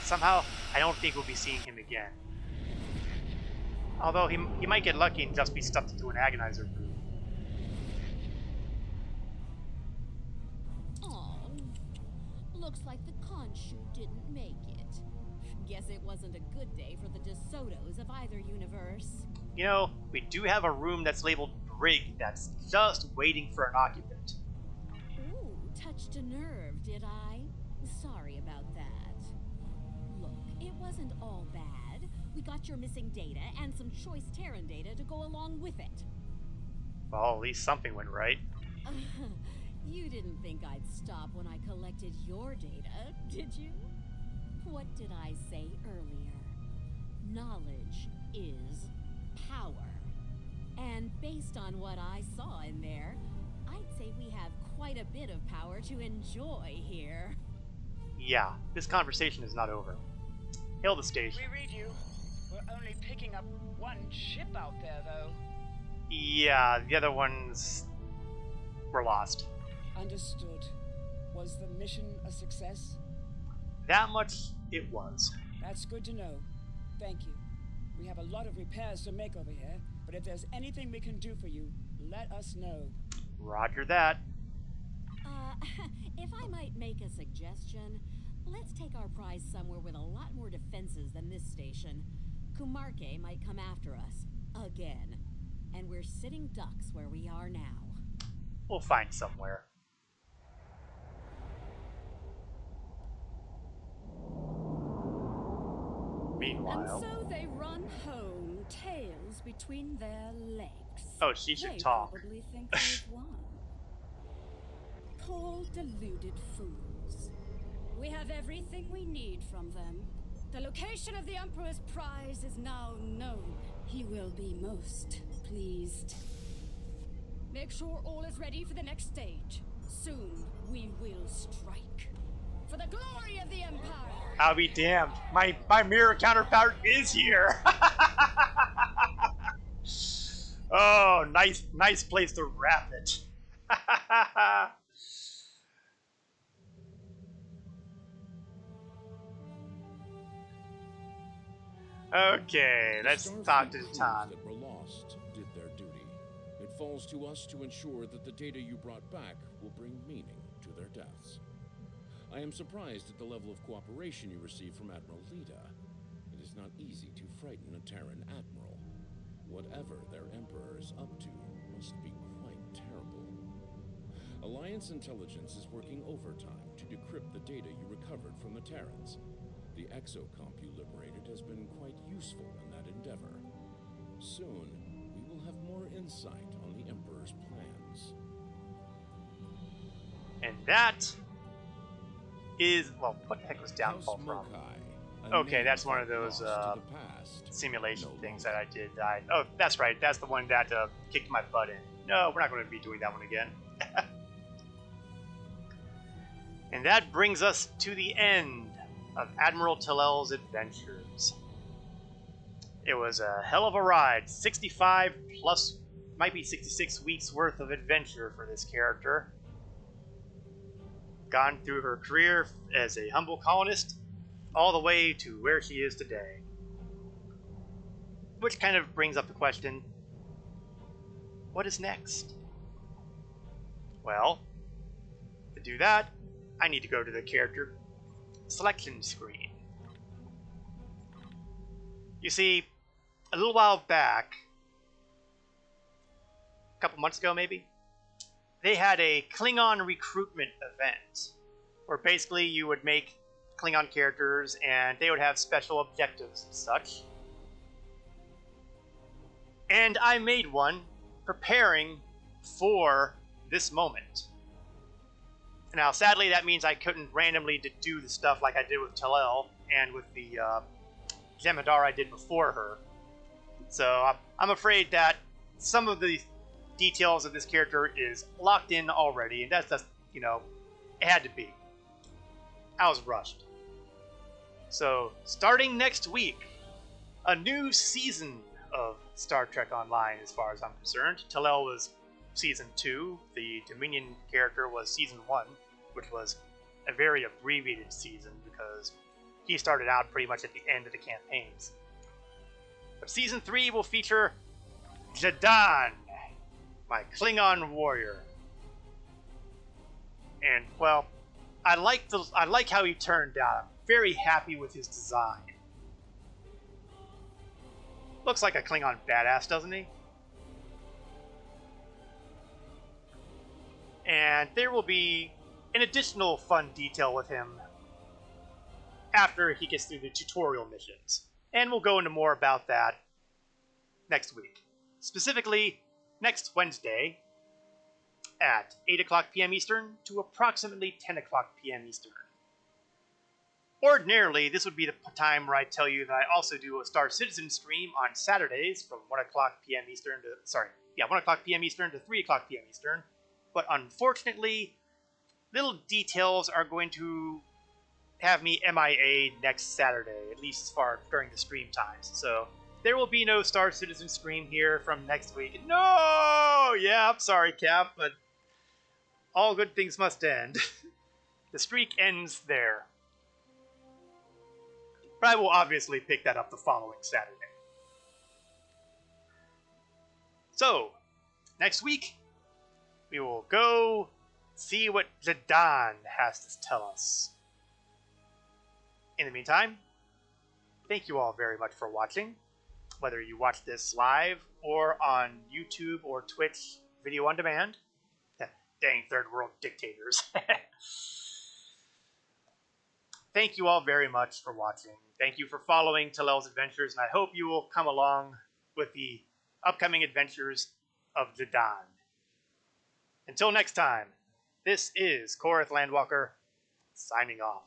Somehow, I don't think we'll be seeing him again. Although he might get lucky and just be stuffed into an Agonizer group. Oh, looks like the Khonshu didn't make it. Guess it wasn't a good day for the DeSotos of either universe. You know, we do have a room that's labeled Brig that's just waiting for an occupant. Ooh, touched a nerve, did I? Sorry about that. Look, it wasn't all bad. We got your missing data and some choice Terran data to go along with it. Well, at least something went right. You didn't think I'd stop when I collected your data, did you? What did I say earlier? Knowledge is power. And based on what I saw in there, I'd say we have quite a bit of power to enjoy here. Yeah, this conversation is not over. Hail the station. We read you. We're only picking up one ship out there, though. Yeah, the other ones were lost. Understood. Was the mission a success? That much it was. That's good to know. Thank you. We have a lot of repairs to make over here, but if there's anything we can do for you, let us know. Roger that. If I might make a suggestion, let's take our prize somewhere with a lot more defenses than this station. Kumarke might come after us. Again. And we're sitting ducks where we are now. We'll find somewhere. Meanwhile... And so they run home, tails between their legs. Oh, she should they talk. Probably think they've won. Poor deluded fools. We have everything we need from them. The location of the Emperor's prize is now known. He will be most pleased. Make sure all is ready for the next stage. Soon we will strike. For the glory of the Empire! I'll be damned. My mirror counterpart is here! Oh, nice place to wrap it. Okay, let's talk to Tan. That were lost did their duty. It falls to us to ensure that the data you brought back will bring meaning to their deaths. I am surprised at the level of cooperation you received from Admiral Lida. It is not easy to frighten a Terran admiral. Whatever their Emperor is up to must be quite terrible. Alliance intelligence is working overtime to decrypt the data you recovered from the Terrans. The exocomp you liberated has been quite useful in that endeavor. Soon, we will have more insight on the Emperor's plans. And that is, well, what the heck was Downfall from? Okay, that's one of those simulation things that I did. Oh, that's right. That's the one that kicked my butt in. No, we're not going to be doing that one again. And that brings us to the end of Admiral Tel'el's adventures. It was a hell of a ride. 65 plus, might be 66 weeks worth of adventure for this character. Gone through her career as a humble colonist, all the way to where she is today. Which kind of brings up the question, what is next? Well, to do that, I need to go to the character selection screen. You see, a little while back, a couple months ago maybe, they had a Klingon recruitment event where basically you would make Klingon characters and they would have special objectives and such. And I made one preparing for this moment. Now, sadly, that means I couldn't randomly do the stuff like I did with Tel'el and with the Jemadar I did before her. So I'm afraid that some of the details of this character is locked in already, and that's just, you know, it had to be. I was rushed. So, starting next week, a new season of Star Trek Online, as far as I'm concerned. Tel'el was Season 2, the Dominion character was Season 1, which was a very abbreviated season because he started out pretty much at the end of the campaigns. But Season 3 will feature Jadan, my Klingon warrior. And, well, I like how he turned out. I'm very happy with his design. Looks like a Klingon badass, doesn't he? And there will be an additional fun detail with him after he gets through the tutorial missions. And we'll go into more about that next week. Specifically, next Wednesday at 8 o'clock p.m. Eastern to approximately 10 o'clock p.m. Eastern. Ordinarily, this would be the time where I tell you that I also do a Star Citizen stream on Saturdays from 1 o'clock p.m. Eastern to, 1 o'clock p.m. Eastern to 3 o'clock p.m. Eastern. But unfortunately, little details are going to have me MIA next Saturday, at least as far during the stream times. So there will be no Star Citizen stream here from next week. No! Yeah, I'm sorry, Cap, but all good things must end. The streak ends there. But I will obviously pick that up the following Saturday. So, next week, we will go see what Jadan has to tell us. In the meantime, thank you all very much for watching. Whether you watch this live or on YouTube or Twitch video on demand. Dang third world dictators. Thank you all very much for watching. Thank you for following Tel'el's adventures, and I hope you will come along with the upcoming adventures of Jadan. Until next time, this is Korath Landwalker, signing off.